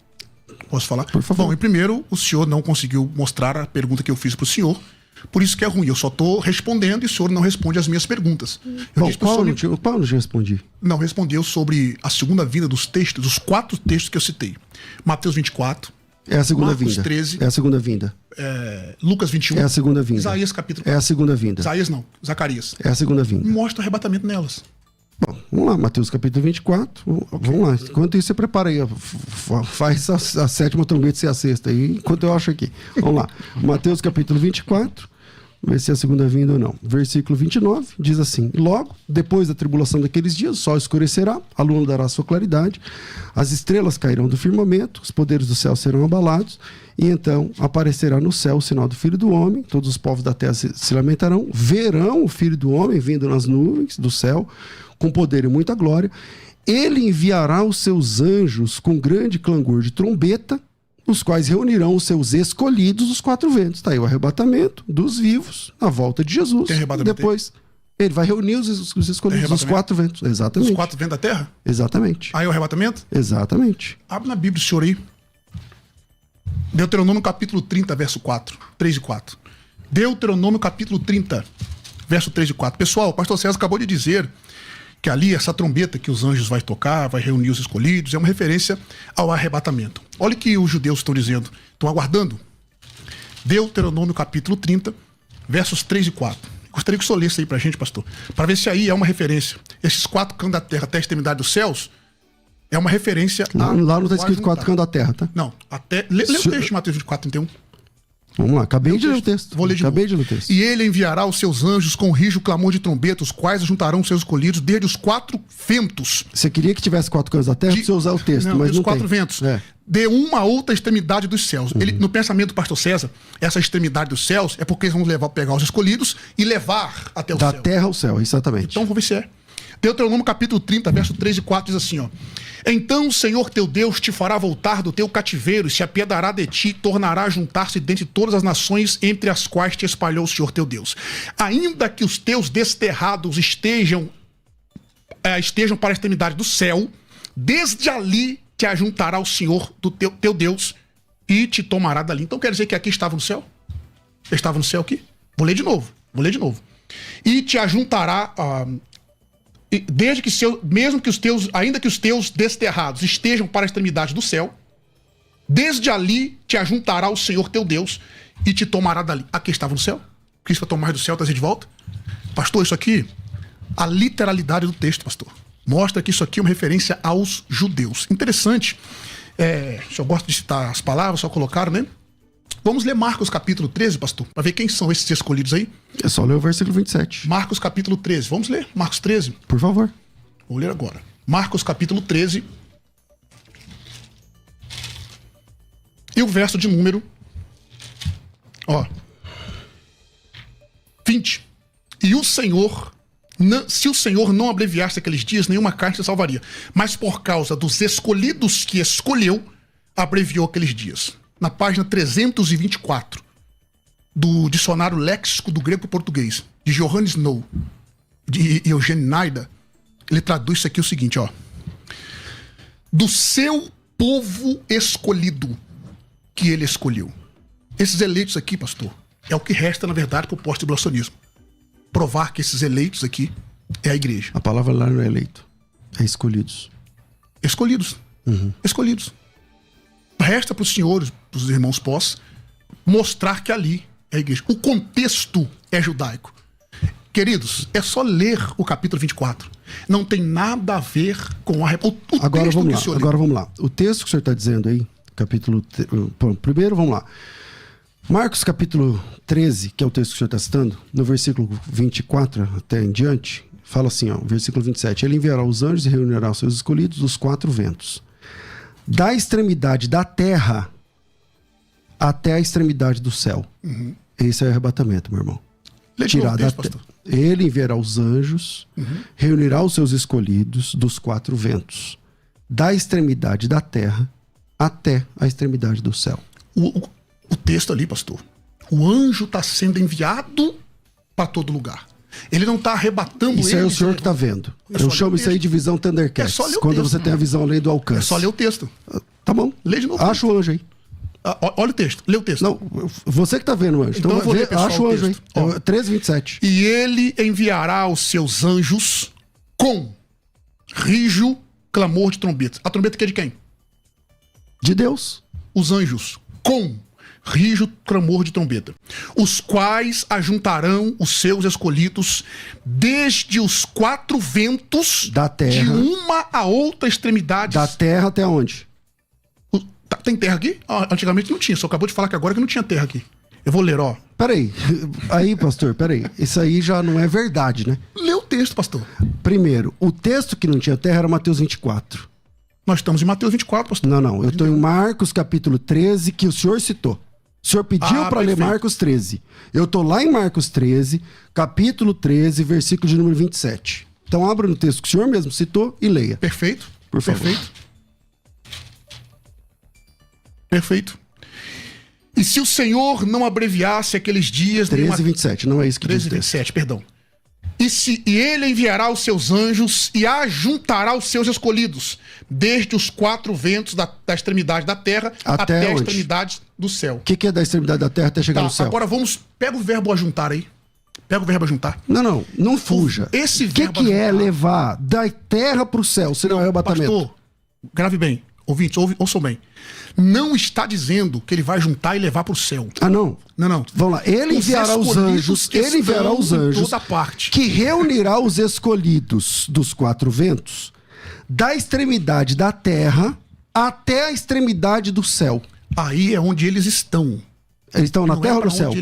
falar? Por favor. Bom, primeiro, o senhor não conseguiu mostrar a pergunta que eu fiz para o senhor, por isso que é ruim. Eu só estou respondendo e o senhor não responde as minhas perguntas. Qual não te respondi? Não, respondeu sobre a segunda vinda dos textos, dos 4 textos que eu citei. Mateus 24. É a segunda Marcos vinda. 13. É a segunda vinda. Lucas 21. É a segunda vinda. Isaías capítulo 4. É a segunda vinda. Isaías não, Zacarias. É a segunda vinda. Mostra o arrebatamento nelas. Bom, vamos lá, Mateus capítulo 24. Vamos lá. Enquanto isso, você prepara aí. Faz a sétima trombeta ser a sexta aí, enquanto eu acho aqui. Vamos lá. Mateus capítulo 24. Ver se é a segunda vinda ou não. Versículo 29 diz assim: logo, depois da tribulação daqueles dias, o sol escurecerá, a lua dará sua claridade, as estrelas cairão do firmamento, os poderes do céu serão abalados, e então aparecerá no céu o sinal do Filho do Homem, todos os povos da terra se lamentarão, verão o Filho do Homem vindo nas nuvens do céu, com poder e muita glória. Ele enviará os seus anjos com grande clangor de trombeta, os quais reunirão os seus escolhidos dos 4 ventos. Está aí o arrebatamento dos vivos, a volta de Jesus. Tem arrebatamento. Depois, ele vai reunir os escolhidos dos 4 ventos. Exatamente. Os 4 ventos da terra? Exatamente. Aí o arrebatamento? Exatamente. Abre na Bíblia o senhor aí. Deuteronômio capítulo 30, verso 4. 3 e 4. Deuteronômio capítulo 30, verso 3 e 4. Pessoal, o pastor César acabou de dizer que ali essa trombeta que os anjos vai tocar, vai reunir os escolhidos, é uma referência ao arrebatamento. Olha o que os judeus estão dizendo, estão aguardando. Deuteronômio capítulo 30, versos 3 e 4. Gostaria que o senhor lesse aí pra gente, pastor, para ver se aí é uma referência. Esses 4 cantos da terra até a extremidade dos céus é uma referência... Lá não está escrito 4 cantos da terra, tá? Não, até... Lê o texto de Mateus 24, 31. Vamos lá, acabei de ler o texto. Vou ler de acabei novo. de ler o texto. E ele enviará os seus anjos com rijo clamor de trombeta, os quais juntarão os seus escolhidos desde os 4 ventos. Você queria que tivesse 4 cantos da terra para você usar o texto, não, mas desde não os 4 tem. ventos. É. De uma a outra extremidade dos céus. Ele, no pensamento do pastor César, essa extremidade dos céus é porque eles vão pegar os escolhidos e levar até o Da céu. terra ao céu, exatamente. Então vamos ver se é. Deuteronômio capítulo 30, verso 3 e 4 diz assim, ó. Então o Senhor teu Deus te fará voltar do teu cativeiro e se apiedará de ti, tornará a juntar-se dentre todas as nações entre as quais te espalhou o Senhor teu Deus. Ainda que os teus desterrados estejam para a extremidade do céu, desde ali te ajuntará o Senhor do teu Deus e te tomará dali. Então quer dizer que aqui estava no céu? Estava no céu aqui? Vou ler de novo. E te ajuntará... desde que ainda que os teus desterrados estejam para a extremidade do céu, desde ali te ajuntará o Senhor teu Deus e te tomará dali. Aqui estava no céu? Cristo vai tomar do céu e trazer de volta? Pastor, isso aqui, a literalidade do texto, pastor. Mostra que isso aqui é uma referência aos judeus. Interessante. Eu gosto de citar as palavras, só colocaram, né? Vamos ler Marcos capítulo 13, pastor, para ver quem são esses escolhidos aí. É só ler o versículo 27. Marcos capítulo 13. Vamos ler Marcos 13? Por favor. Vou ler agora. Marcos capítulo 13. E o verso de número 20. E o Senhor, se o Senhor não abreviasse aqueles dias, nenhuma carne se salvaria. Mas por causa dos escolhidos que escolheu, abreviou aqueles dias. Na página 324 do dicionário léxico do grego português, de Johannes Snow, de Eugênio Naida, ele traduz isso aqui o seguinte, do seu povo escolhido que ele escolheu. Esses eleitos aqui, pastor, é o que resta, na verdade, para o pós-tribulacionismo. Provar que esses eleitos aqui é a igreja. A palavra lá não é eleito, é escolhidos. Escolhidos. Escolhidos. Resta para os senhores, para os irmãos pós, mostrar que ali é a igreja. O contexto é judaico. Queridos, é só ler o capítulo 24. Não tem nada a ver com Agora vamos lá. O texto que o senhor está dizendo aí, capítulo... Primeiro, vamos lá. Marcos capítulo 13, que é o texto que o senhor está citando, no versículo 24 até em diante, fala assim, versículo 27. Ele enviará os anjos e reunirá os seus escolhidos dos 4 ventos, da extremidade da terra até a extremidade do céu. Esse é o arrebatamento, meu irmão. Ele enviará os anjos, reunirá os seus escolhidos dos 4 ventos, da extremidade da terra até a extremidade do céu. O texto ali, pastor, o anjo está sendo enviado para todo lugar. Ele não está arrebatando isso é o senhor que está vendo. Eu chamo isso aí de visão Thundercats. Quando você tem a visão além do alcance. É só ler o texto. Tá bom. Lê de novo. Acha o anjo aí. Olha o texto. Lê o texto. Não, você que está vendo o anjo. Então eu vou ler, pessoal, acha o anjo aí. 13:27. E ele enviará os seus anjos com rijo, clamor de trombetas. A trombeta que é de quem? De Deus. Os anjos com rijo, clamor de trombeta, os quais ajuntarão os seus escolhidos desde os 4 ventos da terra, de uma a outra extremidade. Da terra até onde? Tem terra aqui? Antigamente não tinha, só acabou de falar que agora que não tinha terra aqui. Eu vou ler, Peraí, pastor, isso aí já não é verdade, né? Lê o texto, pastor. Primeiro, o texto que não tinha terra era Mateus 24. Nós estamos em Mateus 24, pastor. Não, eu estou em Marcos capítulo 13, que o senhor citou. O senhor pediu para ler Marcos 13. Eu estou lá em Marcos 13, capítulo 13, versículo de número 27. Então abra no texto que o senhor mesmo citou e leia. Perfeito. Por favor. Perfeito. E se o Senhor não abreviasse aqueles dias... 13:27, não é isso que diz. 13:27, perdão. E ele enviará os seus anjos e ajuntará os seus escolhidos, desde os 4 ventos da extremidade da terra até a extremidade do céu. O que é da extremidade da terra até chegar no céu? Agora pega o verbo ajuntar aí. Pega o verbo ajuntar. Não fuja. Esse verbo que é levar da terra para o céu, se não é arrebatamento? Pastor, grave bem. Ouvintes, ouçam bem. Não está dizendo que ele vai juntar e levar para o céu. Não. Vamos lá. Ele enviará os anjos, toda parte, que reunirá os escolhidos dos 4 ventos, da extremidade da terra até a extremidade do céu. Aí é onde eles estão. Eles estão na terra ou no céu?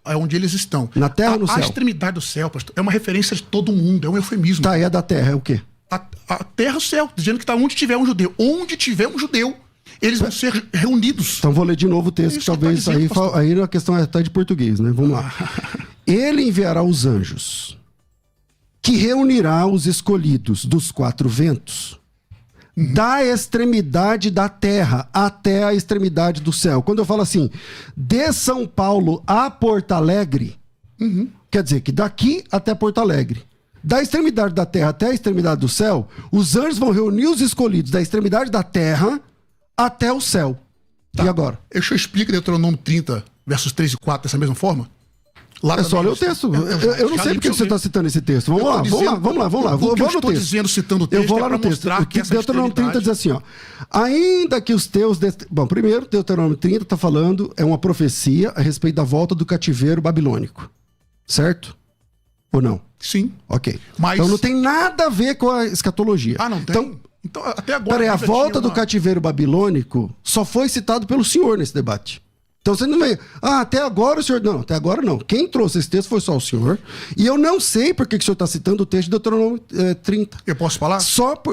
É onde eles estão. Na terra ou no céu? A extremidade do céu, pastor, é uma referência de todo mundo, é um eufemismo. Tá, é da terra, é o quê? A terra é o céu, dizendo que está onde tiver um judeu. Onde tiver um judeu, eles vão ser reunidos. Então vou ler de novo o texto, que talvez isso aí a questão é até de português, né? Vamos lá. Ele enviará os anjos, que reunirá os escolhidos dos 4 ventos, da extremidade da terra até a extremidade do céu. Quando eu falo assim, de São Paulo a Porto Alegre, quer dizer que daqui até Porto Alegre, da extremidade da terra até a extremidade do céu, os anjos vão reunir os escolhidos da extremidade da terra até o céu. Tá. E agora? Deixa eu explicar Deuteronômio 30, versos 3 e 4 dessa mesma forma. É só ler o texto. Eu não sei porque você está citando esse texto. Vamos lá. Vou no texto. Dizendo, citando o texto, eu vou lá no texto. O Deuteronômio 30 diz assim, ainda que os teus... Bom, primeiro, Deuteronômio 30 está falando, é uma profecia a respeito da volta do cativeiro babilônico. Certo? Ou não? Sim. Ok. Mas- Então não tem nada a ver com a escatologia. Ah, não tem? Então, até agora... peraí, a já volta tinha do uma- cativeiro babilônico só foi citado pelo senhor nesse debate. Então você não vem... até agora o senhor... Não, até agora não. Quem trouxe esse texto foi só o senhor. E eu não sei por que o senhor está citando o texto de Deuteronômio 30. Eu posso falar?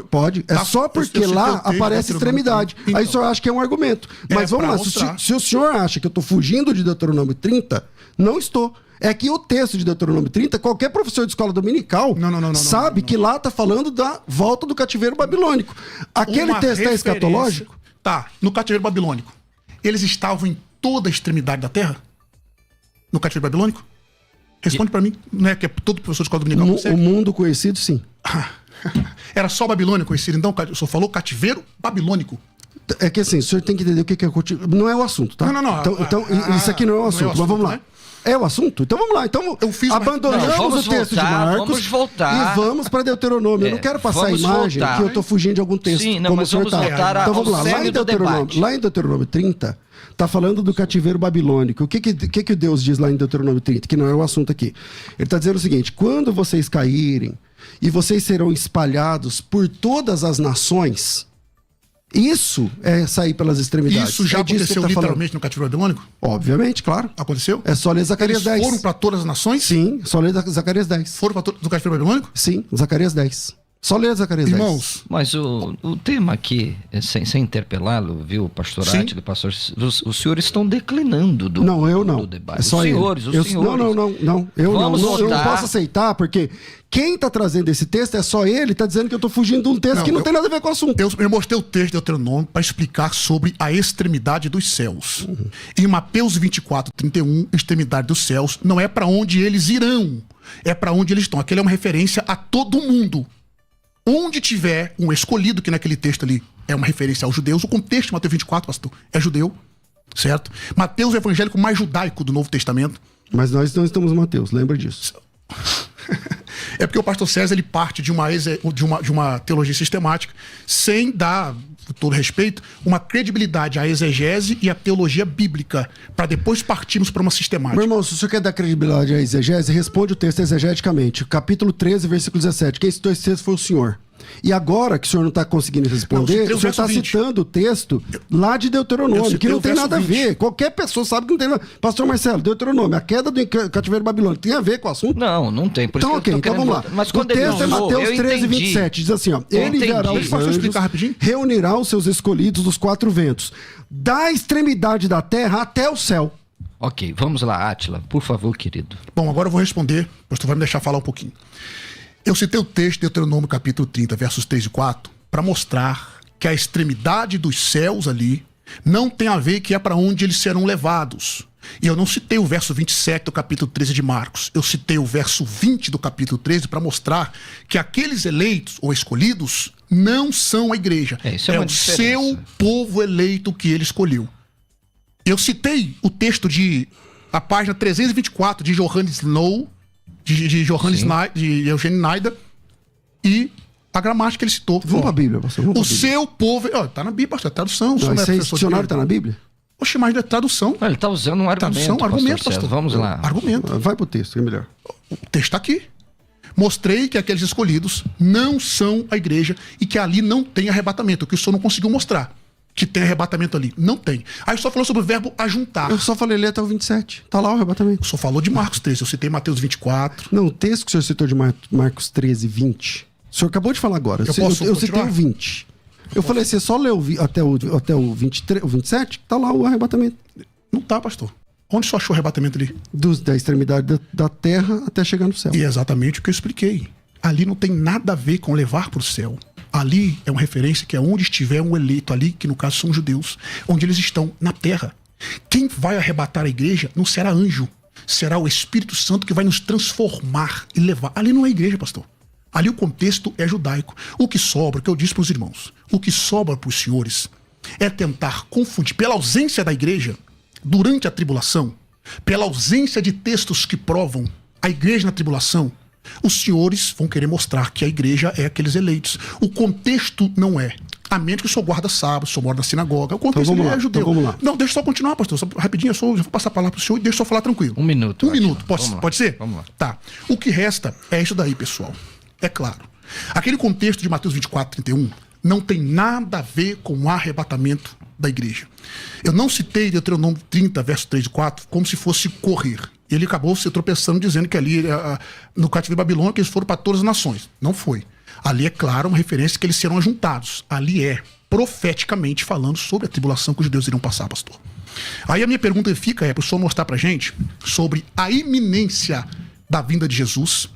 Pode. É Tá, só eu porque citei o lá texto de aparece Deuteronômio extremidade. 30. Aí o senhor acha que é um argumento. Mas vamos pra lá. mostrar. Se o senhor acha que eu estou fugindo de Deuteronômio 30, não estou. É que o texto de Deuteronômio 30, qualquer professor de escola dominical sabe que lá está falando da volta do cativeiro babilônico. Aquele Uma texto é referência- escatológico? Tá, no cativeiro babilônico. Eles estavam em toda a extremidade da terra? No cativeiro babilônico? Responde pra mim. Não é que é todo professor de escola dominical O consegue? mundo conhecido, sim. Era só Babilônia conhecido, então o senhor falou cativeiro babilônico. É que assim, o senhor tem que entender o que é cativeiro. Não é o assunto, tá? Não. Então, isso aqui não é o assunto. Mas vamos lá. né? É o assunto? Então vamos lá. Então Eu fiz uma- abandonamos Não, vamos o texto de voltar, Marcos vamos voltar. e vamos para Deuteronômio. Eu não quero passar a vamos imagem voltar. que eu estou fugindo de algum texto. Sim, não, como mas o senhor vamos tá. voltar Então vamos ao lá. Lá cerne em, do debate. Lá em Deuteronômio 30, tá falando do cativeiro babilônico. O que Deus diz lá em Deuteronômio 30? Que não é o assunto aqui. Ele está dizendo o seguinte: quando vocês caírem e vocês serão espalhados por todas as nações... Isso é sair pelas extremidades. Isso já É disso que aconteceu ele tá falando. literalmente no cativeiro babilônico? Obviamente, claro. Aconteceu? É só ler Zacarias Eles 10. foram pra todas as nações? Sim, só ler Zacarias 10. Foram pra do cativeiro babilônico? Sim, Zacarias 10. Só ler Zacarias 10. Irmãos, Mas o tema aqui, sem interpelá-lo, viu, pastor Sim. Átila, pastor, os senhores estão declinando do, Não, eu não. do debate. É só os ele. senhores, os Eu- senhores. Não. Eu Vamos não votar. posso aceitar, porque quem tá trazendo esse texto é só ele, tá dizendo que eu tô fugindo de um texto Não, que não eu- tem nada a ver com o assunto. eu mostrei o texto de Deuteronômio para explicar sobre a extremidade dos céus. Em Mateus 24:31, extremidade dos céus não é para onde eles irão, é para onde eles estão. Aquilo é uma referência a todo mundo. Onde tiver um escolhido, que naquele texto ali é uma referência aos judeus, o contexto de Mateus 24, pastor, é judeu, certo? Mateus é o evangélico mais judaico do Novo Testamento. Mas nós não estamos em Mateus, lembra disso. É porque o pastor César ele parte de uma teologia sistemática sem dar, com todo respeito, uma credibilidade à exegese e à teologia bíblica, para depois partirmos para uma sistemática. Meu irmão, se o senhor quer dar credibilidade à exegese, responde o texto exegeticamente. Capítulo 13, versículo 17. Quem citou esse texto foi o senhor. E agora que o senhor não está conseguindo Não, eu responder, citei o o senhor está verso 20. citando o texto lá de Eu Deuteronômio, citei que não o tem verso nada a 20. ver. Qualquer pessoa sabe que não tem nada. Pastor Marcelo, Deuteronômio, a queda do cativeiro babilônico tem a ver com o assunto? Não tem. Por Então, isso que ok, eu tô então querendo vamos lá. voltar. Mas O quando ele texto é usou, Mateus eu 13, entendi. 27. Diz assim, ó. Ele entendi. enviará os Posso anjos, explicar rapidinho? reunirá os seus escolhidos dos quatro ventos, da extremidade da terra até o céu. Ok, vamos lá, Átila, por favor, querido. Bom, agora eu vou responder, o pastor vai me deixar falar um pouquinho. Eu citei o texto de Deuteronômio capítulo 30, versos 3 e 4, para mostrar que a extremidade dos céus ali não tem a ver que é para onde eles serão levados. E eu não citei o verso 27 do capítulo 13 de Marcos. Eu citei o verso 20 do capítulo 13 para mostrar que aqueles eleitos ou escolhidos não são a igreja. Isso é uma o diferença. seu povo eleito que ele escolheu. Eu citei o texto a página 324 de Johannes Snow, de Eugênio Naida, e a gramática que ele citou. Vamos pra Bíblia, pastor. Vamos O pra Bíblia. seu povo... Ó, tá na Bíblia, pastor, é tradução. Não, esse dicionário tá na Bíblia? Oxe, mas é tradução. Ele está usando um argumento, Tradução, argumento, pastor César. pastor. Vamos lá. Argumento. Vai pro texto, é melhor. O texto está aqui. Mostrei que aqueles escolhidos não são a igreja e que ali não tem arrebatamento, o que o senhor não conseguiu mostrar. Que tem arrebatamento ali. Não tem. Aí o senhor falou sobre o verbo ajuntar. Eu só falei ler até o 27. Tá lá o arrebatamento. O senhor falou de Marcos 13, eu citei Mateus 24. Não, o texto que o senhor citou de Marcos 13, 20. O senhor acabou de falar agora. Eu posso eu citei continuar? o 20. Eu falei assim, só leu até o 23, o 27, tá lá o arrebatamento. Não tá, pastor. Onde o senhor achou o arrebatamento ali? Da extremidade da terra até chegar no céu. E é exatamente o que eu expliquei. Ali não tem nada a ver com levar para o céu. Ali é uma referência que é onde estiver um eleito ali, que no caso são judeus, onde eles estão na terra. Quem vai arrebatar a igreja não será anjo, será o Espírito Santo que vai nos transformar e levar. Ali não é igreja, pastor. Ali o contexto é judaico. O que sobra, que eu disse para os irmãos, o que sobra para os senhores é tentar confundir, pela ausência da igreja, durante a tribulação, pela ausência de textos que provam a igreja na tribulação, os senhores vão querer mostrar que a igreja é aqueles eleitos. O contexto não é. A menos que o senhor guarda sábado, o senhor mora na sinagoga. O contexto Então, vamos é lá, judeu. então, vamos lá. Não, deixa eu só continuar, pastor. Só, rapidinho, eu já vou passar a palavra pro senhor e deixa eu só falar tranquilo. Um minuto. Um Átila. minuto, Vamos lá. pode ser? Vamos lá. Tá. O que resta é isso daí, pessoal. É claro. Aquele contexto de Mateus 24, 31 não tem nada a ver com o arrebatamento da igreja. Eu não citei Deuteronômio 30, verso 3 e 4, como se fosse correr. Ele acabou se tropeçando, dizendo que ali, no cativeiro babilônico, eles foram para todas as nações. Não foi. Ali é claro uma referência que eles serão ajuntados. Ali é profeticamente falando sobre a tribulação que os judeus irão passar, pastor. Aí a minha pergunta fica para o senhor mostrar para gente sobre a iminência da vinda de Jesus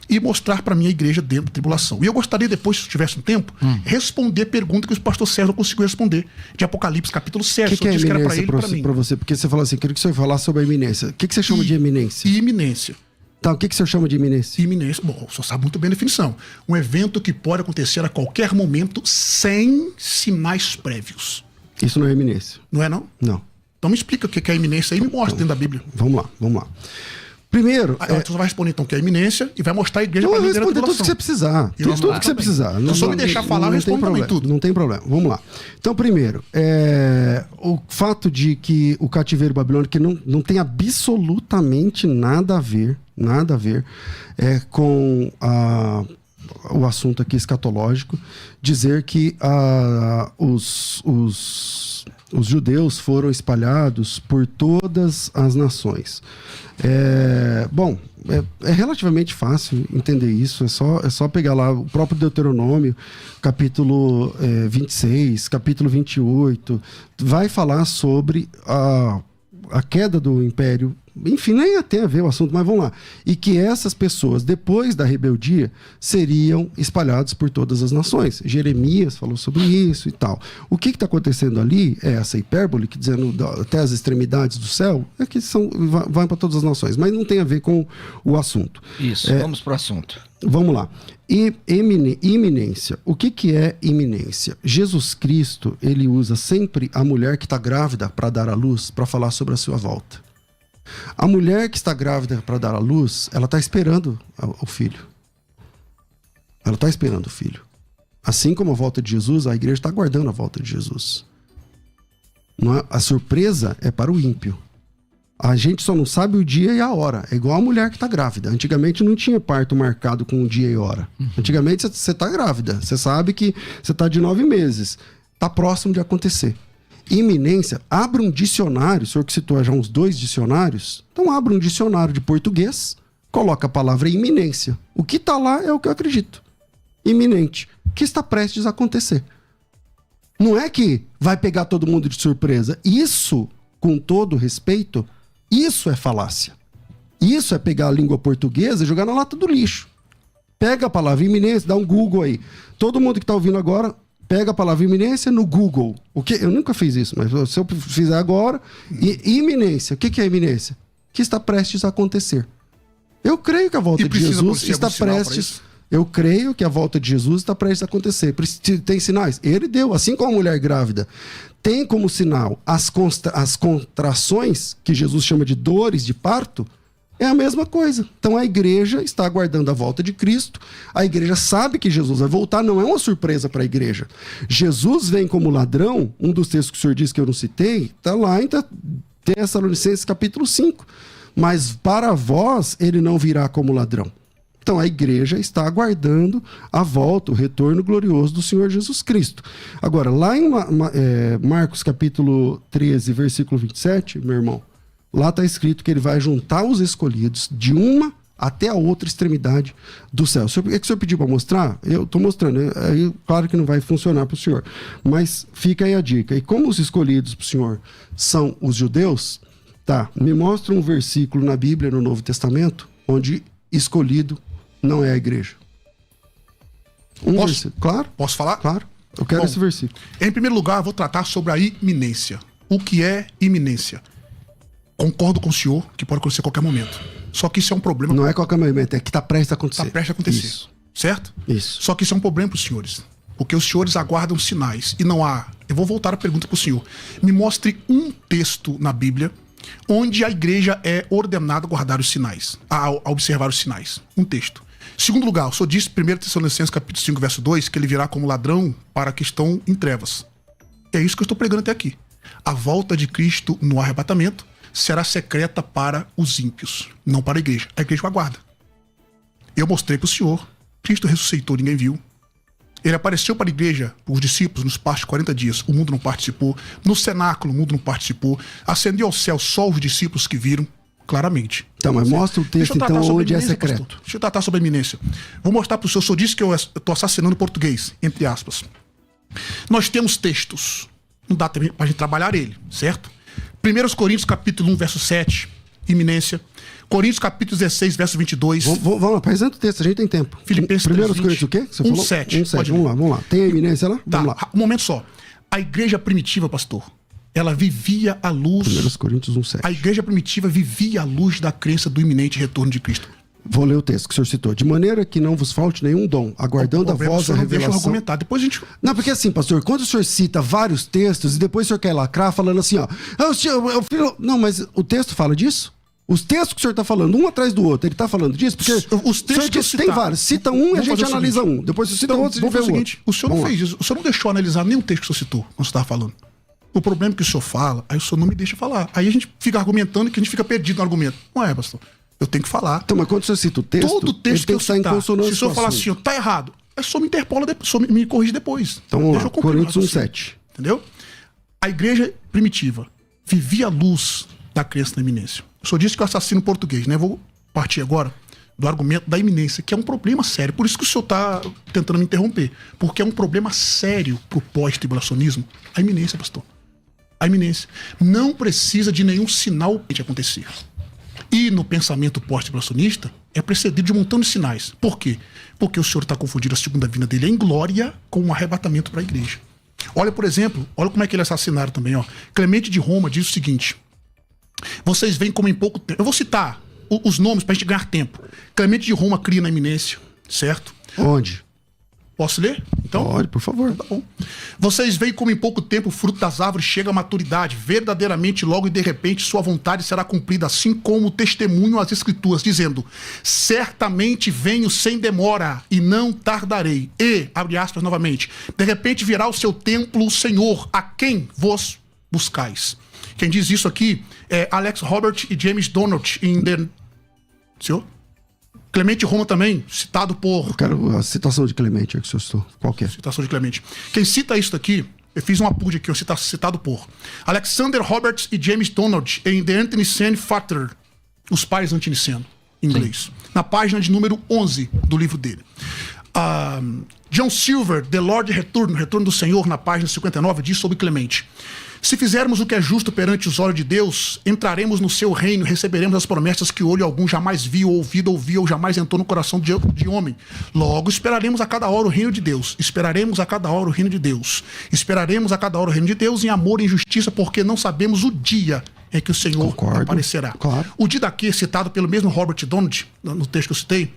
e mostrar para mim a igreja dentro da tribulação. E eu gostaria depois, se tivesse um tempo, responder a pergunta que o pastor César não conseguiu responder, de Apocalipse, capítulo 7. O que é disse que era eminência para mim. para você? Porque você falou assim, queria que o senhor falasse sobre a iminência. O que você chama de eminência? Iminência. Tá, o que o senhor chama de iminência? Iminência, bom, o senhor sabe muito bem a definição. Um evento que pode acontecer a qualquer momento sem sinais prévios. Isso não é iminência. Não é, não? Não. Então me explica o que é a iminência aí e me mostra dentro da Bíblia. Vamos lá. Primeiro... Então você vai responder então o que é a iminência e vai mostrar a igreja Eu para vou mim dentro da responder tudo que tribulação. você precisar. Tudo que você precisar. Então, se eu me deixar falar, eu respondo também tudo. Não tem problema. Vamos lá. Então, primeiro, o fato de que o cativeiro babilônico que não tem absolutamente nada a ver com o assunto aqui escatológico, dizer que os judeus foram espalhados por todas as nações. É relativamente fácil entender isso, é só pegar lá o próprio Deuteronômio, capítulo 26, capítulo 28, vai falar sobre a queda do Império. Enfim, nem tem a ver o assunto, mas vamos lá. E que essas pessoas, depois da rebeldia, seriam espalhadas por todas as nações. Jeremias falou sobre isso e tal. O que está acontecendo ali é essa hipérbole, que dizendo até as extremidades do céu, é que vai para todas as nações, mas não tem a ver com o assunto. Isso, vamos para o assunto. Vamos lá. Iminência. O que é iminência? Jesus Cristo, ele usa sempre a mulher que está grávida para dar à luz, para falar sobre a sua volta. A mulher que está grávida para dar à luz, ela está esperando o filho. Ela está esperando o filho. Assim como a volta de Jesus, a igreja está aguardando a volta de Jesus. A surpresa é para o ímpio. A gente só não sabe o dia e a hora. É igual a mulher que está grávida. Antigamente não tinha parto marcado com o dia e hora. Antigamente você está grávida. Você sabe que você está de 9 meses. Está próximo de acontecer. Iminência, abra um dicionário, o senhor que citou já uns 2 dicionários, então abra um dicionário de português, coloca a palavra iminência. O que está lá é o que eu acredito. Iminente, que está prestes a acontecer. Não é que vai pegar todo mundo de surpresa. Isso, com todo respeito, isso é falácia. Isso é pegar a língua portuguesa e jogar na lata do lixo. Pega a palavra iminência, dá um Google aí. Todo mundo que está ouvindo agora, pega a palavra iminência no Google. Eu nunca fiz isso, mas se eu fizer agora... Iminência. O que é iminência? Que está prestes a acontecer. Eu creio que a volta de Jesus está prestes... Eu creio que a volta de Jesus está prestes a acontecer. Tem sinais? Ele deu, assim como a mulher grávida. Tem como sinal as contrações, que Jesus chama de dores de parto, é a mesma coisa. Então a igreja está aguardando a volta de Cristo. A igreja sabe que Jesus vai voltar. Não é uma surpresa para a igreja. Jesus vem como ladrão. Um dos textos que o senhor disse que eu não citei, está lá em Tessalonicenses capítulo 5. Mas para vós ele não virá como ladrão. Então a igreja está aguardando a volta, o retorno glorioso do Senhor Jesus Cristo. Agora, lá em Marcos capítulo 13, versículo 27, meu irmão, lá está escrito que ele vai juntar os escolhidos de uma até a outra extremidade do céu. O que o senhor pediu para mostrar? Eu estou mostrando. Aí, claro que não vai funcionar para o senhor. Mas fica aí a dica. E como os escolhidos para o senhor são os judeus, tá? Me mostra um versículo na Bíblia, no Novo Testamento, onde escolhido não é a igreja. Posso? Claro. Posso falar? Claro. Eu quero esse versículo. Em primeiro lugar, eu vou tratar sobre a iminência. O que é iminência? Concordo com o senhor que pode acontecer a qualquer momento. Só que isso é um problema. Não é qualquer momento, é que está prestes a acontecer. Está prestes a acontecer. Isso. Certo? Isso. Só que isso é um problema para os senhores. Porque os senhores aguardam sinais. E não há. Eu vou voltar a pergunta para o senhor. Me mostre um texto na Bíblia onde a igreja é ordenada a guardar os sinais, a observar os sinais. Um texto. Segundo lugar, o senhor disse, 1 Tessalonicenses capítulo 5, verso 2, que ele virá como ladrão para que estão em trevas. É isso que eu estou pregando até aqui. A volta de Cristo no arrebatamento será secreta para os ímpios, não para a igreja. A igreja o aguarda. Eu mostrei para o senhor, Cristo ressuscitou, ninguém viu. Ele apareceu para a igreja, os discípulos, nos passos de 40 dias. O mundo não participou. No cenáculo, o mundo não participou. Ascendeu ao céu só os discípulos que viram, claramente. Então, mas mostra o texto, então, onde é secreto. Pastor. Deixa eu tratar sobre a iminência. Vou mostrar para o senhor. O senhor disse que eu estou assassinando o português, entre aspas. Nós temos textos. Não dá para a gente trabalhar ele, certo? 1 Coríntios, capítulo 1, verso 7, iminência. Coríntios, capítulo 16, verso 22. Vamos lá, apresenta o texto, a gente tem tempo. Filipenses 1 Coríntios o quê? Você 1, falou? 7. 1,7, vamos lá. Tem a iminência lá? Tá, Vamos lá. um momento só. A igreja primitiva, pastor, ela vivia a luz... 1 Coríntios 1,7. A igreja primitiva vivia a luz da crença do iminente retorno de Cristo. Vou ler o texto que o senhor citou. De maneira que não vos falte nenhum dom, aguardando a voz da revelação. Deixa eu argumentar, depois a gente... Não, porque assim, pastor, quando o senhor cita vários textos e depois o senhor quer lacrar falando assim, ó... Não, mas o texto fala disso? Os textos que o senhor está falando, um atrás do outro, ele está falando disso? Porque os textos que eu tem vários. Cita um e a gente analisa um. Depois você cita outro, a gente vê o seguinte. O senhor não fez isso. O senhor não deixou analisar nenhum texto que o senhor citou quando você estava falando. O problema é que o senhor fala, aí o senhor não me deixa falar. Aí a gente fica argumentando que a gente fica perdido no argumento. Não é, pastor. Eu tenho que falar. Então, mas quando o senhor cita o texto, todo texto que eu citar, se o senhor falar assim, tá errado, aí o senhor me interpola, o senhor me corrige depois. Então vamos lá, Coríntios 1,7. Entendeu? A igreja primitiva vivia a luz da crença na iminência. O senhor disse que eu assassino português, né? Vou partir agora do argumento da iminência, que é um problema sério. Por isso que o senhor está tentando me interromper. Porque é um problema sério pro pós-tribulacionismo. A iminência, pastor. A iminência. Não precisa de nenhum sinal de acontecer. E no pensamento pós-tribulacionista é precedido de um montão de sinais. Por quê? Porque o senhor está confundindo a segunda vinda dele em glória com um arrebatamento para a igreja. Olha, por exemplo, olha como é que ele assassinaram também. Ó. Clemente de Roma diz o seguinte: vocês veem como em pouco tempo... Eu vou citar os nomes para a gente ganhar tempo. Clemente de Roma cria na iminência, certo? Onde? Posso ler? Então, pode, por favor. Então, tá bom. Vocês veem como em pouco tempo o fruto das árvores chega à maturidade, verdadeiramente logo e de repente sua vontade será cumprida, assim como o testemunho às escrituras, dizendo: certamente venho sem demora e não tardarei. E, abre aspas novamente, de repente virá o seu templo o Senhor, a quem vos buscais. Quem diz isso aqui é Alex Robert e James Donald em The... Senhor? Clemente de Roma também, citado por... Eu quero a citação de Clemente, é que o senhor citou. Qual que é? Citação de Clemente. Quem cita isso daqui, eu fiz um apunte aqui, citado por Alexander Roberts e James Donald em The Anti-Nicene Factor, Os Pais Anti-Niceno, em inglês. Sim. Na página de número 11 do livro dele. John Silver, The Lord Retorno do Senhor, na página 59, diz sobre Clemente: se fizermos o que é justo perante os olhos de Deus, entraremos no seu reino, receberemos as promessas que olho algum jamais viu, ouviu, ou jamais entrou no coração de homem. Logo, esperaremos a cada hora o reino de Deus. Esperaremos a cada hora o reino de Deus. Esperaremos a cada hora o reino de Deus em amor e em justiça, porque não sabemos o dia em que o Senhor aparecerá. Claro. O dia daqui, citado pelo mesmo Robert Donald, no texto que eu citei,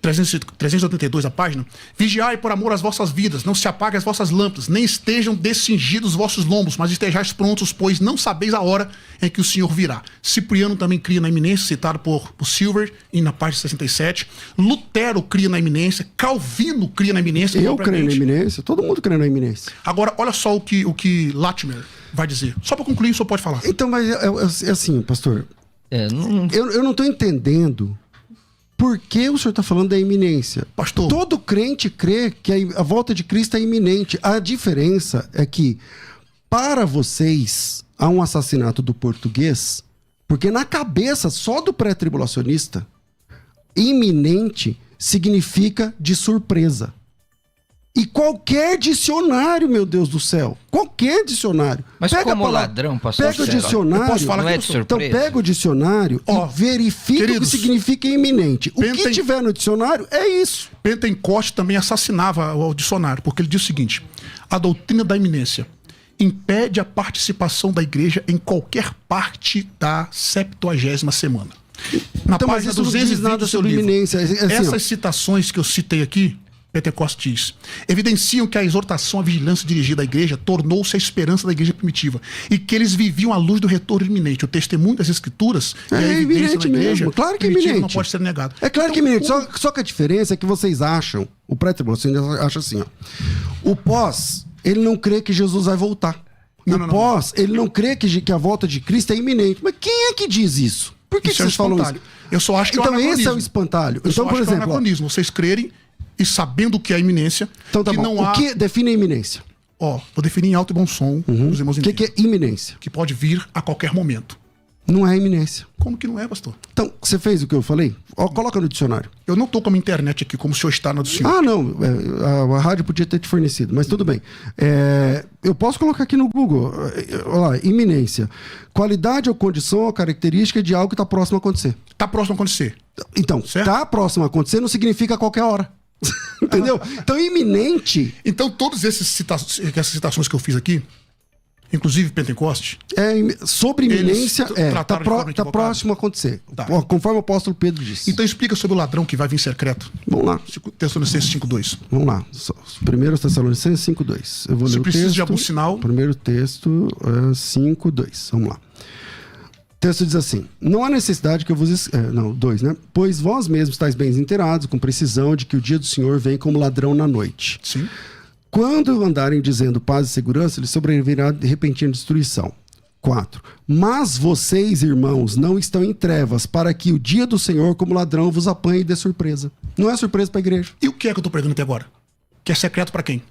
382 a página: vigiai por amor às vossas vidas, não se apaguem as vossas lâmpadas, nem estejam descingidos os vossos lombos, mas estejais prontos, pois não sabeis a hora em que o Senhor virá. Cipriano também cria na iminência, citado por Silver, e na página 67. Lutero cria na iminência, Calvino cria na iminência. Eu creio na iminência, todo mundo crê na iminência. Agora, olha só o que Latimer vai dizer. Só para concluir, o senhor pode falar. Então, mas é assim, pastor. Eu não estou entendendo. Por que o senhor está falando da iminência? Pastor. Todo crente crê que a volta de Cristo é iminente. A diferença é que, para vocês, há um assassinato do português, porque na cabeça só do pré-tribulacionista, iminente significa de surpresa. E qualquer dicionário, meu Deus do céu, qualquer dicionário. Mas pega como ladrão, pastor, pega o dicionário, eu posso falar não é de surpresa? Então pega o dicionário e verifica queridos, o que significa iminente. O que tiver no dicionário é isso. Pentecoste também assassinava o dicionário, porque ele diz o seguinte: a doutrina da iminência impede a participação da igreja em qualquer parte da 70ª semana. Na então, página 220 do seu livro, iminência. Assim, essas citações que eu citei aqui, Pentecostes diz: evidenciam que a exortação à vigilância dirigida à igreja tornou-se a esperança da igreja primitiva e que eles viviam à luz do retorno iminente. O testemunho das escrituras e a evidência da igreja mesmo. Claro que é primitiva iminente. não pode ser negado. É claro que é iminente. Só que a diferença é que vocês acham, o pré-tribulação acha assim, ó. O pós, ele não crê que Jesus vai voltar. O pós, ele não crê que a volta de Cristo é iminente. Mas quem é que diz isso? Por que vocês falam isso? Eu só acho que então, é um anacronismo. esse é o espantalho. Eu então, só por acho exemplo, que é um anacronismo. Vocês crerem e sabendo o que é a iminência. Então tá que bom. não há... O que define a iminência? Vou definir em alto e bom som os irmãos O que é iminência? Que pode vir a qualquer momento. Não é iminência. Como que não é, pastor? Então, você fez o que eu falei? Coloca no dicionário. Eu não tô com a minha internet aqui, como o senhor está na do senhor. Ah, não. A rádio podia ter te fornecido, mas tudo bem. Eu posso colocar aqui no Google. Olha lá, iminência. Qualidade ou condição ou característica de algo que está próximo a acontecer. Está próximo a acontecer. Então, está próximo a acontecer não significa a qualquer hora. Entendeu? Então, iminente... Então, todas essas citações que eu fiz aqui, inclusive Pentecoste... sobre iminência, está tá próximo a acontecer. Tá. Conforme o apóstolo Pedro disse. Então, explica sobre o ladrão que vai vir secreto. Vamos lá. Tessalonicenses 5:2. Vamos lá. 1 Tessalonicenses 5:2. Eu vou ler o precisa texto. de algum sinal... Primeiro texto, 5:2. Vamos lá. O texto diz assim: não há necessidade que eu vos... 2, né? Pois vós mesmos estáis bem inteirados, com precisão, de que o dia do Senhor vem como ladrão na noite. Sim. Quando andarem dizendo paz e segurança, lhes sobrevirá de repentina destruição. 4. Mas vocês, irmãos, não estão em trevas, para que o dia do Senhor, como ladrão, vos apanhe de surpresa. Não é surpresa para a igreja. E o que é que eu estou pregando até agora? Que é secreto para quem?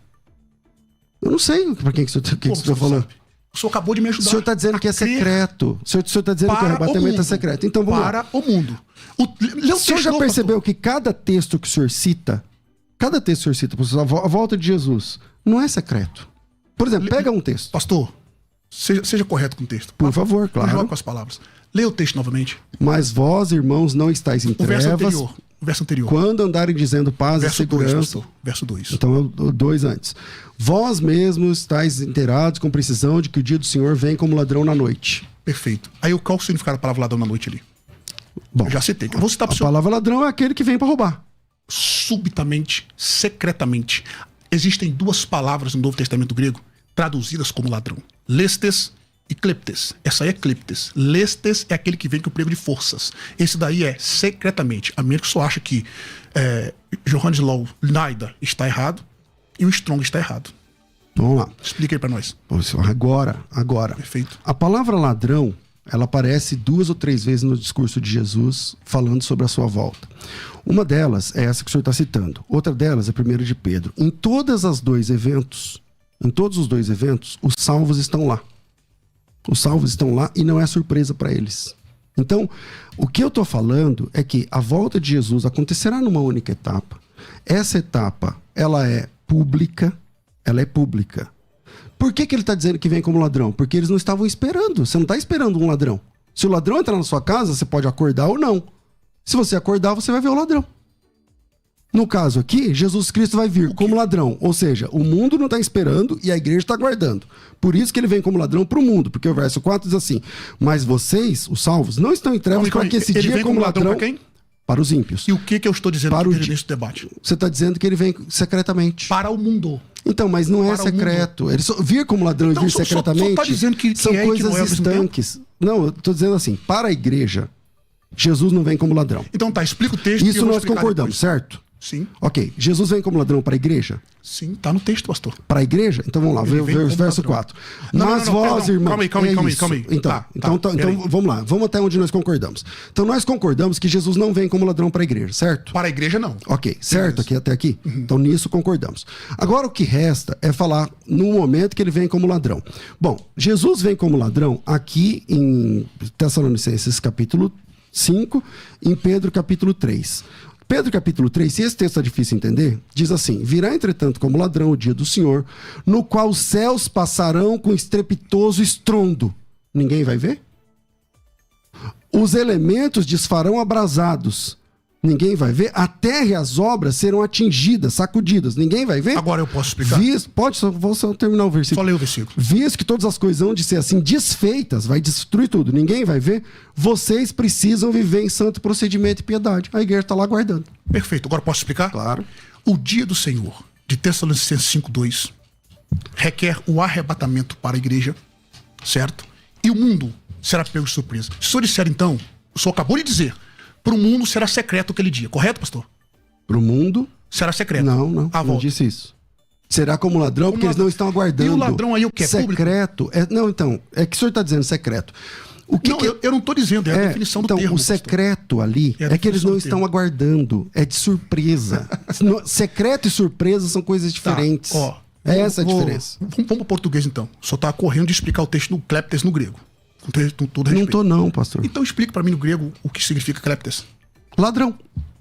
Eu não sei para quem que você está falando. Sabe? O senhor acabou de me ajudar. O senhor está dizendo que é secreto. O senhor está dizendo que o arrebatamento é secreto. Então vamos lá. Para o mundo. O senhor já percebeu que cada texto que o senhor cita, por exemplo, a volta de Jesus, não é secreto. Por exemplo, pega um texto. Pastor, seja correto com o texto. Por favor, claro. Não jogue com as palavras. Leia o texto novamente. Mas vós, irmãos, não estáis em trevas. O verso anterior. Quando andarem dizendo paz e segurança. Verso 2. Então, o 2 antes. Vós mesmos estáis inteirados com precisão de que o dia do Senhor vem como ladrão na noite. Perfeito. Aí qual o significado da palavra ladrão na noite ali? Bom, eu já citei. Eu vou citar para o senhor. A palavra ladrão é aquele que vem para roubar. Subitamente, secretamente. Existem duas palavras no Novo Testamento grego traduzidas como ladrão. Lestes e kleptes. Essa aí é kleptes. Lestes é aquele que vem com o prego de forças. Esse daí é secretamente. A menos que só acha que Johannes Law Naida está errado e o Strong está errado. Vamos lá. Explica aí para nós. Agora. Perfeito. A palavra ladrão, ela aparece 2 ou 3 vezes no discurso de Jesus falando sobre a sua volta. Uma delas é essa que o senhor está citando. Outra delas é 1 de Pedro. Em todos os dois eventos, os salvos estão lá. Os salvos estão lá e não é surpresa para eles. Então, o que eu estou falando é que a volta de Jesus acontecerá numa única etapa. Essa etapa, ela é pública. Por que ele está dizendo que vem como ladrão? Porque eles não estavam esperando. Você não está esperando um ladrão. Se o ladrão entrar na sua casa, você pode acordar ou não. Se você acordar, você vai ver o ladrão. No caso aqui, Jesus Cristo vai vir como ladrão. Ou seja, o mundo não está esperando e a igreja está aguardando. Por isso que ele vem como ladrão para o mundo. Porque o verso 4 diz assim: mas vocês, os salvos, não estão em trevas para que esse dia vem como ladrão para quem? Para os ímpios. E o que eu estou dizendo para nesse debate? Você está dizendo que ele vem secretamente. Para o mundo. Então, mas não é secreto. Ele vir como ladrão e vir secretamente só tá dizendo que são coisas estanques. Não, eu estou dizendo assim, para a igreja, Jesus não vem como ladrão. Então tá, explica o texto. Isso nós concordamos, certo? Sim. Ok, Jesus vem como ladrão para a igreja? Sim, tá no texto, pastor. Para a igreja? Então vamos lá, verso 4. Mas vós, irmãos... Calma aí. Então, vamos lá, vamos até onde nós concordamos. Então nós concordamos que Jesus não vem como ladrão para a igreja, certo? Para a igreja não. Ok, certo, até aqui? Uhum. Então nisso concordamos. Agora o que resta é falar no momento que ele vem como ladrão. Bom, Jesus vem como ladrão aqui em Tessalonicenses capítulo 5, em Pedro capítulo 3. Pedro capítulo 3, se esse texto é difícil de entender, diz assim: virá entretanto como ladrão o dia do Senhor, no qual os céus passarão com estrepitoso estrondo. Ninguém vai ver? Os elementos desfarão abrasados. Ninguém vai ver. A terra e as obras serão atingidas, sacudidas. Ninguém vai ver. Agora eu posso explicar? Vou só terminar o versículo. Só ler o versículo. Visto que todas as coisas vão de ser assim desfeitas, vai destruir tudo. Ninguém vai ver. Vocês precisam viver em santo procedimento e piedade. A igreja está lá guardando. Perfeito. Agora posso explicar? Claro. O dia do Senhor, de Tessalonicenses 5:2, requer o arrebatamento para a igreja, certo? E o mundo será pego de surpresa. Se o senhor disser, então, o senhor acabou de dizer, para o mundo será secreto aquele dia, correto, pastor? Pro mundo? Será secreto. Não, A não volta. disse isso. Será como ladrão, porque eles não estão aguardando. E o ladrão aí o que? É secreto? Não, então, é que o senhor está dizendo secreto. O que não, que... eu não estou dizendo, é a definição do então, termo. o secreto ali É a que eles definição não do estão termo. aguardando. É de surpresa. Secreto e surpresa são coisas diferentes. Tá, ó, é essa a diferença. Vamos pro português, então. O senhor está correndo de explicar o texto do Cleptes no grego. Com todo Não respeito. tô não, pastor. Então explique para mim no grego o que significa Cleptes. Ladrão.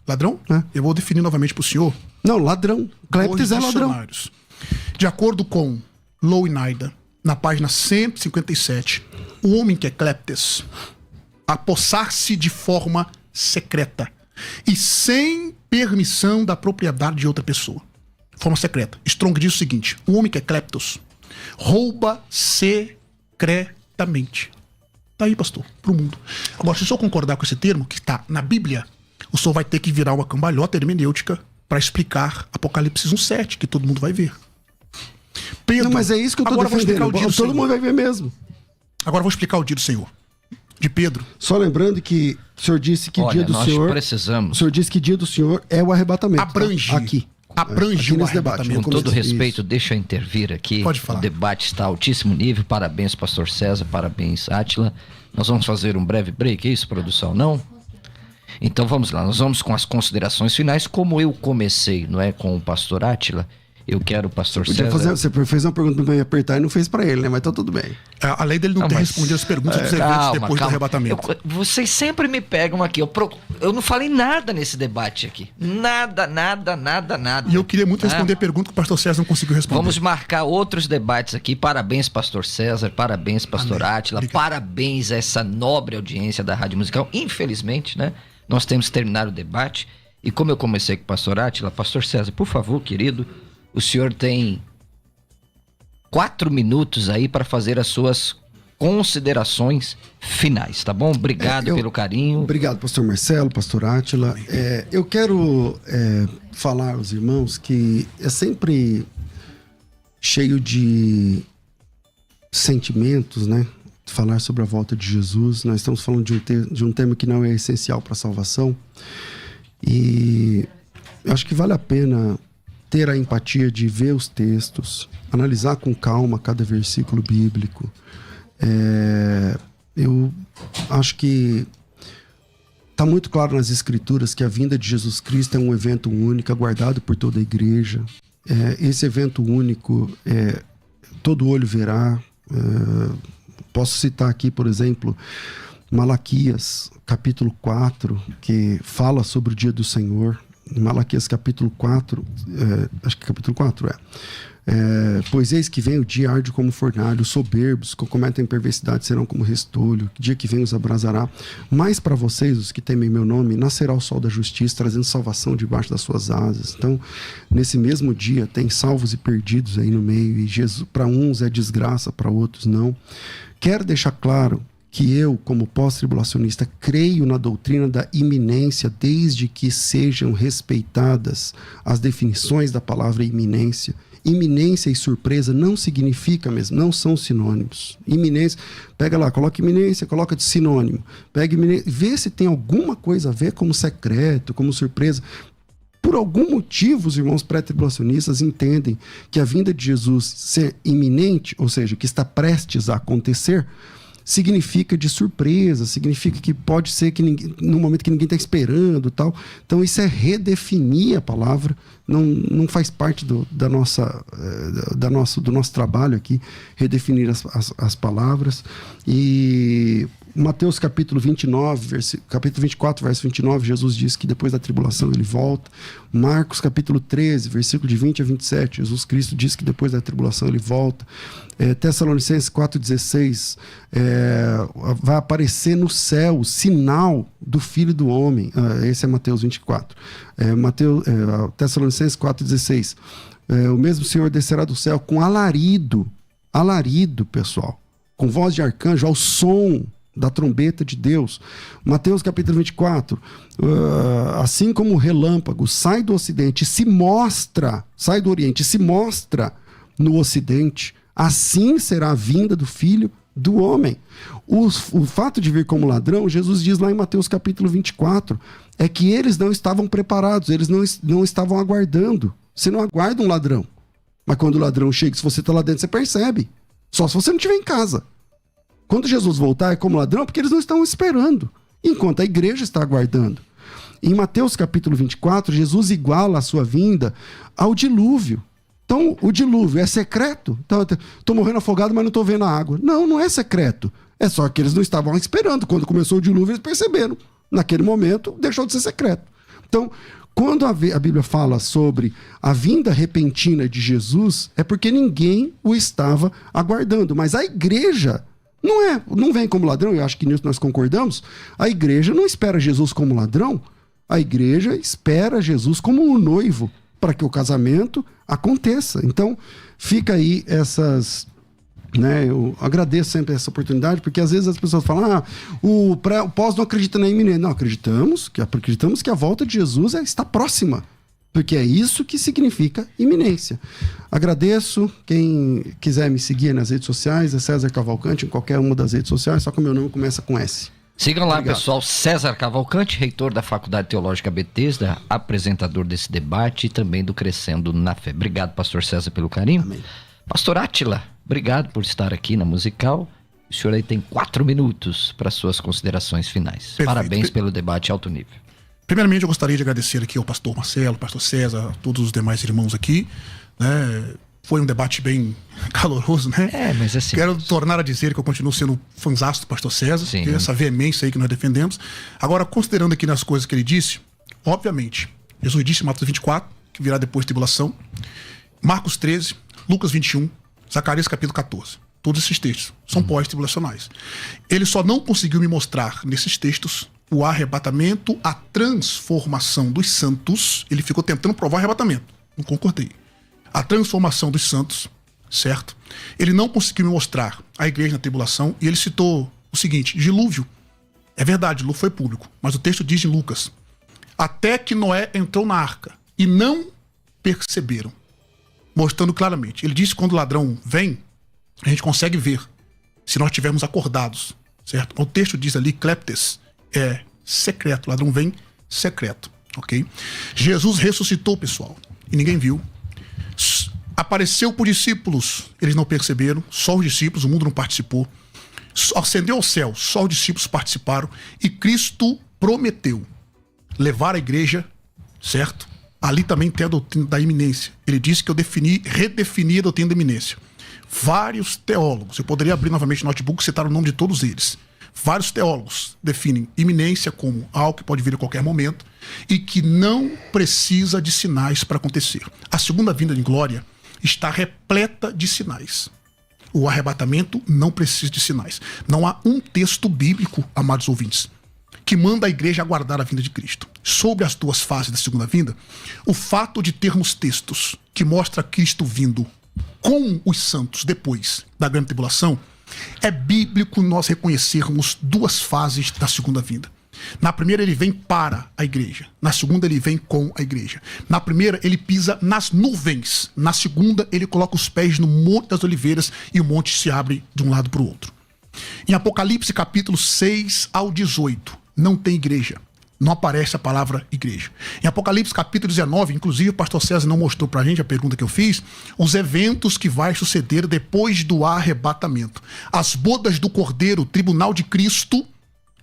Ladrão? É. Eu vou definir novamente para o senhor. Não, ladrão. Cleptes é Dois ladrão. dicionários. De acordo com Louinaida, na página 157, o homem que é Cleptes, apossar-se de forma secreta e sem permissão da propriedade de outra pessoa. Forma secreta. Strong diz o seguinte: o homem que é Cleptos rouba secretamente. Tá aí, pastor, pro mundo. Agora, se o senhor concordar com esse termo, que está na Bíblia, o senhor vai ter que virar uma cambalhota hermenêutica para explicar Apocalipse 1:7, que todo mundo vai ver. Pedro, Não, mas é isso que eu tô agora eu vou explicar defendendo. o dia do Todo Senhor. mundo vai ver mesmo. Agora eu vou explicar o dia do Senhor. De Pedro. Só lembrando que o senhor disse que Olha, dia do nós Senhor... precisamos. O senhor disse que dia do Senhor é o arrebatamento. Abrange. Tá? Aqui. Abrange Aqui o nesse debate. arrebatamento. Com todo Isso. respeito, deixa eu intervir aqui. Pode falar. O debate está a altíssimo nível. Parabéns, pastor César. Parabéns, Átila. Nós vamos fazer um breve break, é isso, produção? Não? Então vamos lá. Nós vamos com as considerações finais. Como eu comecei, não é, com o pastor Átila, eu quero o pastor César... Você fez uma pergunta pra me apertar e não fez pra ele, né? Mas tá tudo bem. A lei dele não ter respondido as perguntas dos eventos depois do arrebatamento. Vocês sempre me pegam aqui. Eu não falei nada nesse debate aqui. Nada. E eu queria muito Ah. responder a pergunta que o pastor César não conseguiu responder. Vamos marcar outros debates aqui. Parabéns, pastor César. Parabéns, pastor Amém. Átila. Obrigado. Parabéns a essa nobre audiência da Rádio Musical. Infelizmente, né? Nós temos que terminar o debate. E como eu comecei com o pastor Átila, pastor César, por favor, querido, o senhor tem 4 minutos aí para fazer as suas considerações finais, tá bom? Obrigado pelo carinho. Obrigado, pastor Marcelo, pastor Átila. Eu quero falar aos irmãos que é sempre cheio de sentimentos, né? Falar sobre a volta de Jesus. Nós estamos falando de um tema que não é essencial para a salvação. E eu acho que vale a pena ter a empatia de ver os textos, analisar com calma cada versículo bíblico. Eu acho que está muito claro nas Escrituras que a vinda de Jesus Cristo é um evento único, aguardado por toda a igreja. Esse evento único, todo olho verá. Posso citar aqui, por exemplo, Malaquias, capítulo 4, que fala sobre o dia do Senhor. Em Malaquias capítulo 4, acho que capítulo 4 pois eis que vem o dia arde como fornalho, os soberbos que cometem perversidade serão como restolho, dia que vem os abrasará. Mas para vocês, os que temem meu nome, nascerá o sol da justiça, trazendo salvação debaixo das suas asas. Então, nesse mesmo dia, tem salvos e perdidos aí no meio, e Jesus, para uns é desgraça, para outros não. Quero deixar claro que eu, como pós-tribulacionista, creio na doutrina da iminência, desde que sejam respeitadas as definições da palavra iminência. Iminência e surpresa não significa mesmo, não são sinônimos. Iminência, pega lá, coloca iminência, coloca de sinônimo. Pega iminência, vê se tem alguma coisa a ver como secreto, como surpresa. Por algum motivo, os irmãos pré-tribulacionistas entendem que a vinda de Jesus ser iminente, ou seja, que está prestes a acontecer, significa de surpresa, significa que pode ser que no momento que ninguém está esperando, tal. Então isso é redefinir a palavra, não faz parte do nosso trabalho aqui, redefinir as palavras. E Mateus capítulo 29, capítulo 24, verso 29, Jesus diz que depois da tribulação ele volta. Marcos capítulo 13, versículo de 20 a 27, Jesus Cristo diz que depois da tribulação ele volta. Tessalonicenses 4,16, vai aparecer no céu o sinal do Filho do Homem. Esse é Mateus 24. Tessalonicenses 4,16, o mesmo Senhor descerá do céu com alarido, pessoal, com voz de arcanjo, ao som da trombeta de Deus. Mateus capítulo 24, assim como o relâmpago sai do ocidente e se mostra, sai do oriente e se mostra no ocidente, assim será a vinda do Filho do Homem. O fato de vir como ladrão, Jesus diz lá em Mateus capítulo 24, é que eles não estavam preparados, eles não estavam aguardando. Você não aguarda um ladrão. Mas quando o ladrão chega, se você está lá dentro, você percebe. Só se você não estiver em casa. Quando Jesus voltar é como ladrão, porque eles não estão esperando, enquanto a igreja está aguardando. Em Mateus capítulo 24, Jesus iguala a sua vinda ao dilúvio. Então, o dilúvio é secreto? Então, estou morrendo afogado, mas não estou vendo a água. Não, não é secreto. É só que eles não estavam esperando. Quando começou o dilúvio, eles perceberam. Naquele momento, deixou de ser secreto. Então, quando a Bíblia fala sobre a vinda repentina de Jesus, é porque ninguém o estava aguardando. Mas a igreja não vem como ladrão, eu acho que nisso nós concordamos. A igreja não espera Jesus como ladrão. A igreja espera Jesus como um noivo, para que o casamento aconteça. Então, fica aí essas... eu agradeço sempre essa oportunidade, porque às vezes as pessoas falam, o pós não acredita na iminência. Não, acreditamos que a volta de Jesus está próxima, porque é isso que significa iminência. Agradeço. Quem quiser me seguir nas redes sociais, é César Cavalcante, em qualquer uma das redes sociais, só que o meu nome começa com S. Sigam lá, Obrigado. pessoal. César Cavalcante, reitor da Faculdade Teológica Bethesda, apresentador desse debate e também do Crescendo na Fé. Obrigado, pastor César, pelo carinho. Amém. Pastor Átila, obrigado por estar aqui na Musical. O senhor aí tem 4 minutos para suas considerações finais. Perfeito. Parabéns pelo debate alto nível. Primeiramente, eu gostaria de agradecer aqui ao pastor Marcelo, pastor César, a todos os demais irmãos aqui, né? Foi um debate bem caloroso, né? Mas assim... Quero tornar a dizer que eu continuo sendo fãzaço do pastor César, Sim. essa veemência aí que nós defendemos. Agora, considerando aqui nas coisas que ele disse, obviamente, Jesus disse em Mateus 24, que virá depois da tribulação, Marcos 13, Lucas 21, Zacarias capítulo 14. Todos esses textos são pós-tribulacionais. Ele só não conseguiu me mostrar nesses textos o arrebatamento, a transformação dos santos. Ele ficou tentando provar o arrebatamento. Não concordei. A transformação dos santos, certo? Ele não conseguiu me mostrar a igreja na tribulação, e ele citou o seguinte: dilúvio. É verdade, dilúvio foi público, mas o texto diz em Lucas: até que Noé entrou na arca e não perceberam. Mostrando claramente. Ele disse que quando o ladrão vem, a gente consegue ver, se nós estivermos acordados, certo? O texto diz ali, kleptes, é secreto. O ladrão vem secreto, ok? Jesus ressuscitou, pessoal, e ninguém viu. Apareceu por discípulos, eles não perceberam, só os discípulos, o mundo não participou. Ascendeu ao céu, só os discípulos participaram. E Cristo prometeu levar a igreja, certo? Ali também tem a doutrina da iminência. Ele disse que eu redefini a doutrina da iminência. Vários teólogos, eu poderia abrir novamente o notebook e citar o nome de todos eles. Vários teólogos definem iminência como algo que pode vir a qualquer momento e que não precisa de sinais para acontecer. A segunda vinda de glória está repleta de sinais. O arrebatamento não precisa de sinais. Não há um texto bíblico, amados ouvintes, que manda a igreja aguardar a vinda de Cristo. Sobre as duas fases da segunda vinda, o fato de termos textos que mostram Cristo vindo com os santos depois da grande tribulação, é bíblico nós reconhecermos duas fases da segunda vinda. Na primeira ele vem para a igreja, na segunda ele vem com a igreja. Na primeira ele pisa nas nuvens, na segunda ele coloca os pés no Monte das Oliveiras e o monte se abre de um lado para o outro. Em Apocalipse capítulo 6 ao 18, não tem igreja. Não aparece a palavra igreja. Em Apocalipse capítulo 19, inclusive o pastor César não mostrou pra gente a pergunta que eu fiz, os eventos que vai suceder depois do arrebatamento. As bodas do Cordeiro, o tribunal de Cristo,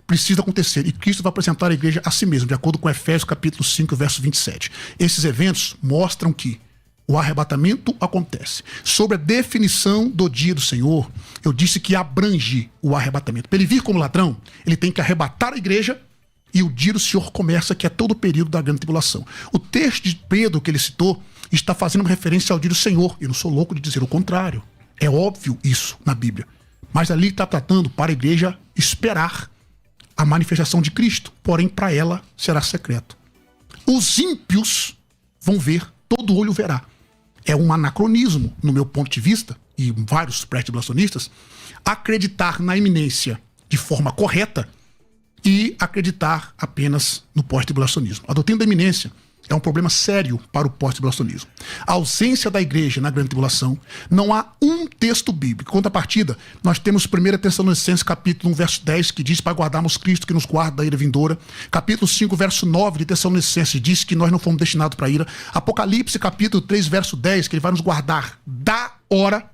precisa acontecer. E Cristo vai apresentar a igreja a si mesmo, de acordo com Efésios capítulo 5, verso 27. Esses eventos mostram que o arrebatamento acontece. Sobre a definição do dia do Senhor, eu disse que abrange o arrebatamento. Para ele vir como ladrão, ele tem que arrebatar a igreja e o dia do Senhor começa, que é todo o período da grande tribulação. O texto de Pedro que ele citou está fazendo uma referência ao dia do Senhor. Eu não sou louco de dizer o contrário. É óbvio isso na Bíblia. Mas ali está tratando para a igreja esperar a manifestação de Cristo. Porém, para ela será secreto. Os ímpios vão ver, todo olho verá. É um anacronismo, no meu ponto de vista, e vários pré-tribulacionistas, acreditar na iminência de forma correta e acreditar apenas no pós-tribulacionismo. A doutrina da iminência é um problema sério para o pós-tribulacionismo. A ausência da igreja na grande tribulação, não há um texto bíblico. Em contrapartida, nós temos 1 Tessalonicenses capítulo 1, verso 10, que diz para guardarmos Cristo que nos guarda da ira vindoura. Capítulo 5, verso 9 de Tessalonicenses diz que nós não fomos destinados para a ira. Apocalipse capítulo 3, verso 10, que ele vai nos guardar da hora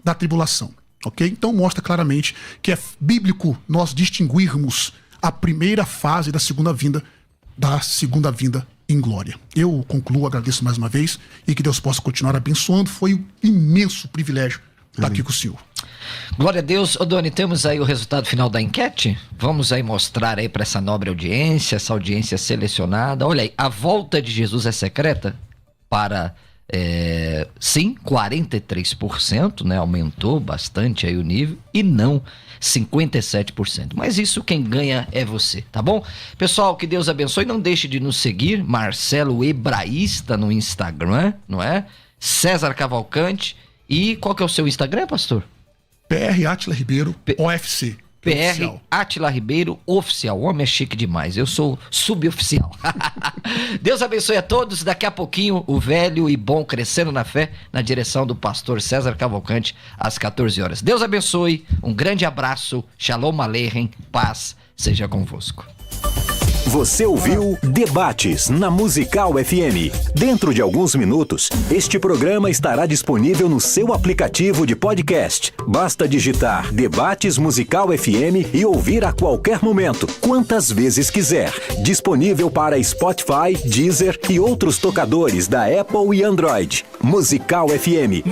da tribulação. Ok? Então mostra claramente que é bíblico nós distinguirmos a primeira fase da segunda vinda em glória. Eu concluo, agradeço mais uma vez e que Deus possa continuar abençoando. Foi um imenso privilégio estar aqui com o senhor. Glória a Deus. Ô Doni, temos aí o resultado final da enquete? Vamos aí mostrar aí para essa nobre audiência, essa audiência selecionada. Olha aí, a volta de Jesus é secreta? Para, sim, 43%, né? Aumentou bastante aí o nível. E não, 57%. Mas isso quem ganha é você, tá bom? Pessoal, que Deus abençoe. Não deixe de nos seguir, Marcelo Hebraísta no Instagram, não é? César Cavalcante. E qual que é o seu Instagram, pastor? PR Átila Ribeiro, OFC. PR Átila Ribeiro Oficial. O homem é chique demais. Eu sou suboficial. Deus abençoe a todos. Daqui a pouquinho, o velho e bom Crescendo na Fé, na direção do pastor César Cavalcante, às 14 horas. Deus abençoe. Um grande abraço. Shalom Aleichem. Paz seja convosco. Você ouviu Debates na Musical FM. Dentro de alguns minutos, este programa estará disponível no seu aplicativo de podcast. Basta digitar Debates Musical FM e ouvir a qualquer momento, quantas vezes quiser. Disponível para Spotify, Deezer e outros tocadores da Apple e Android. Musical FM.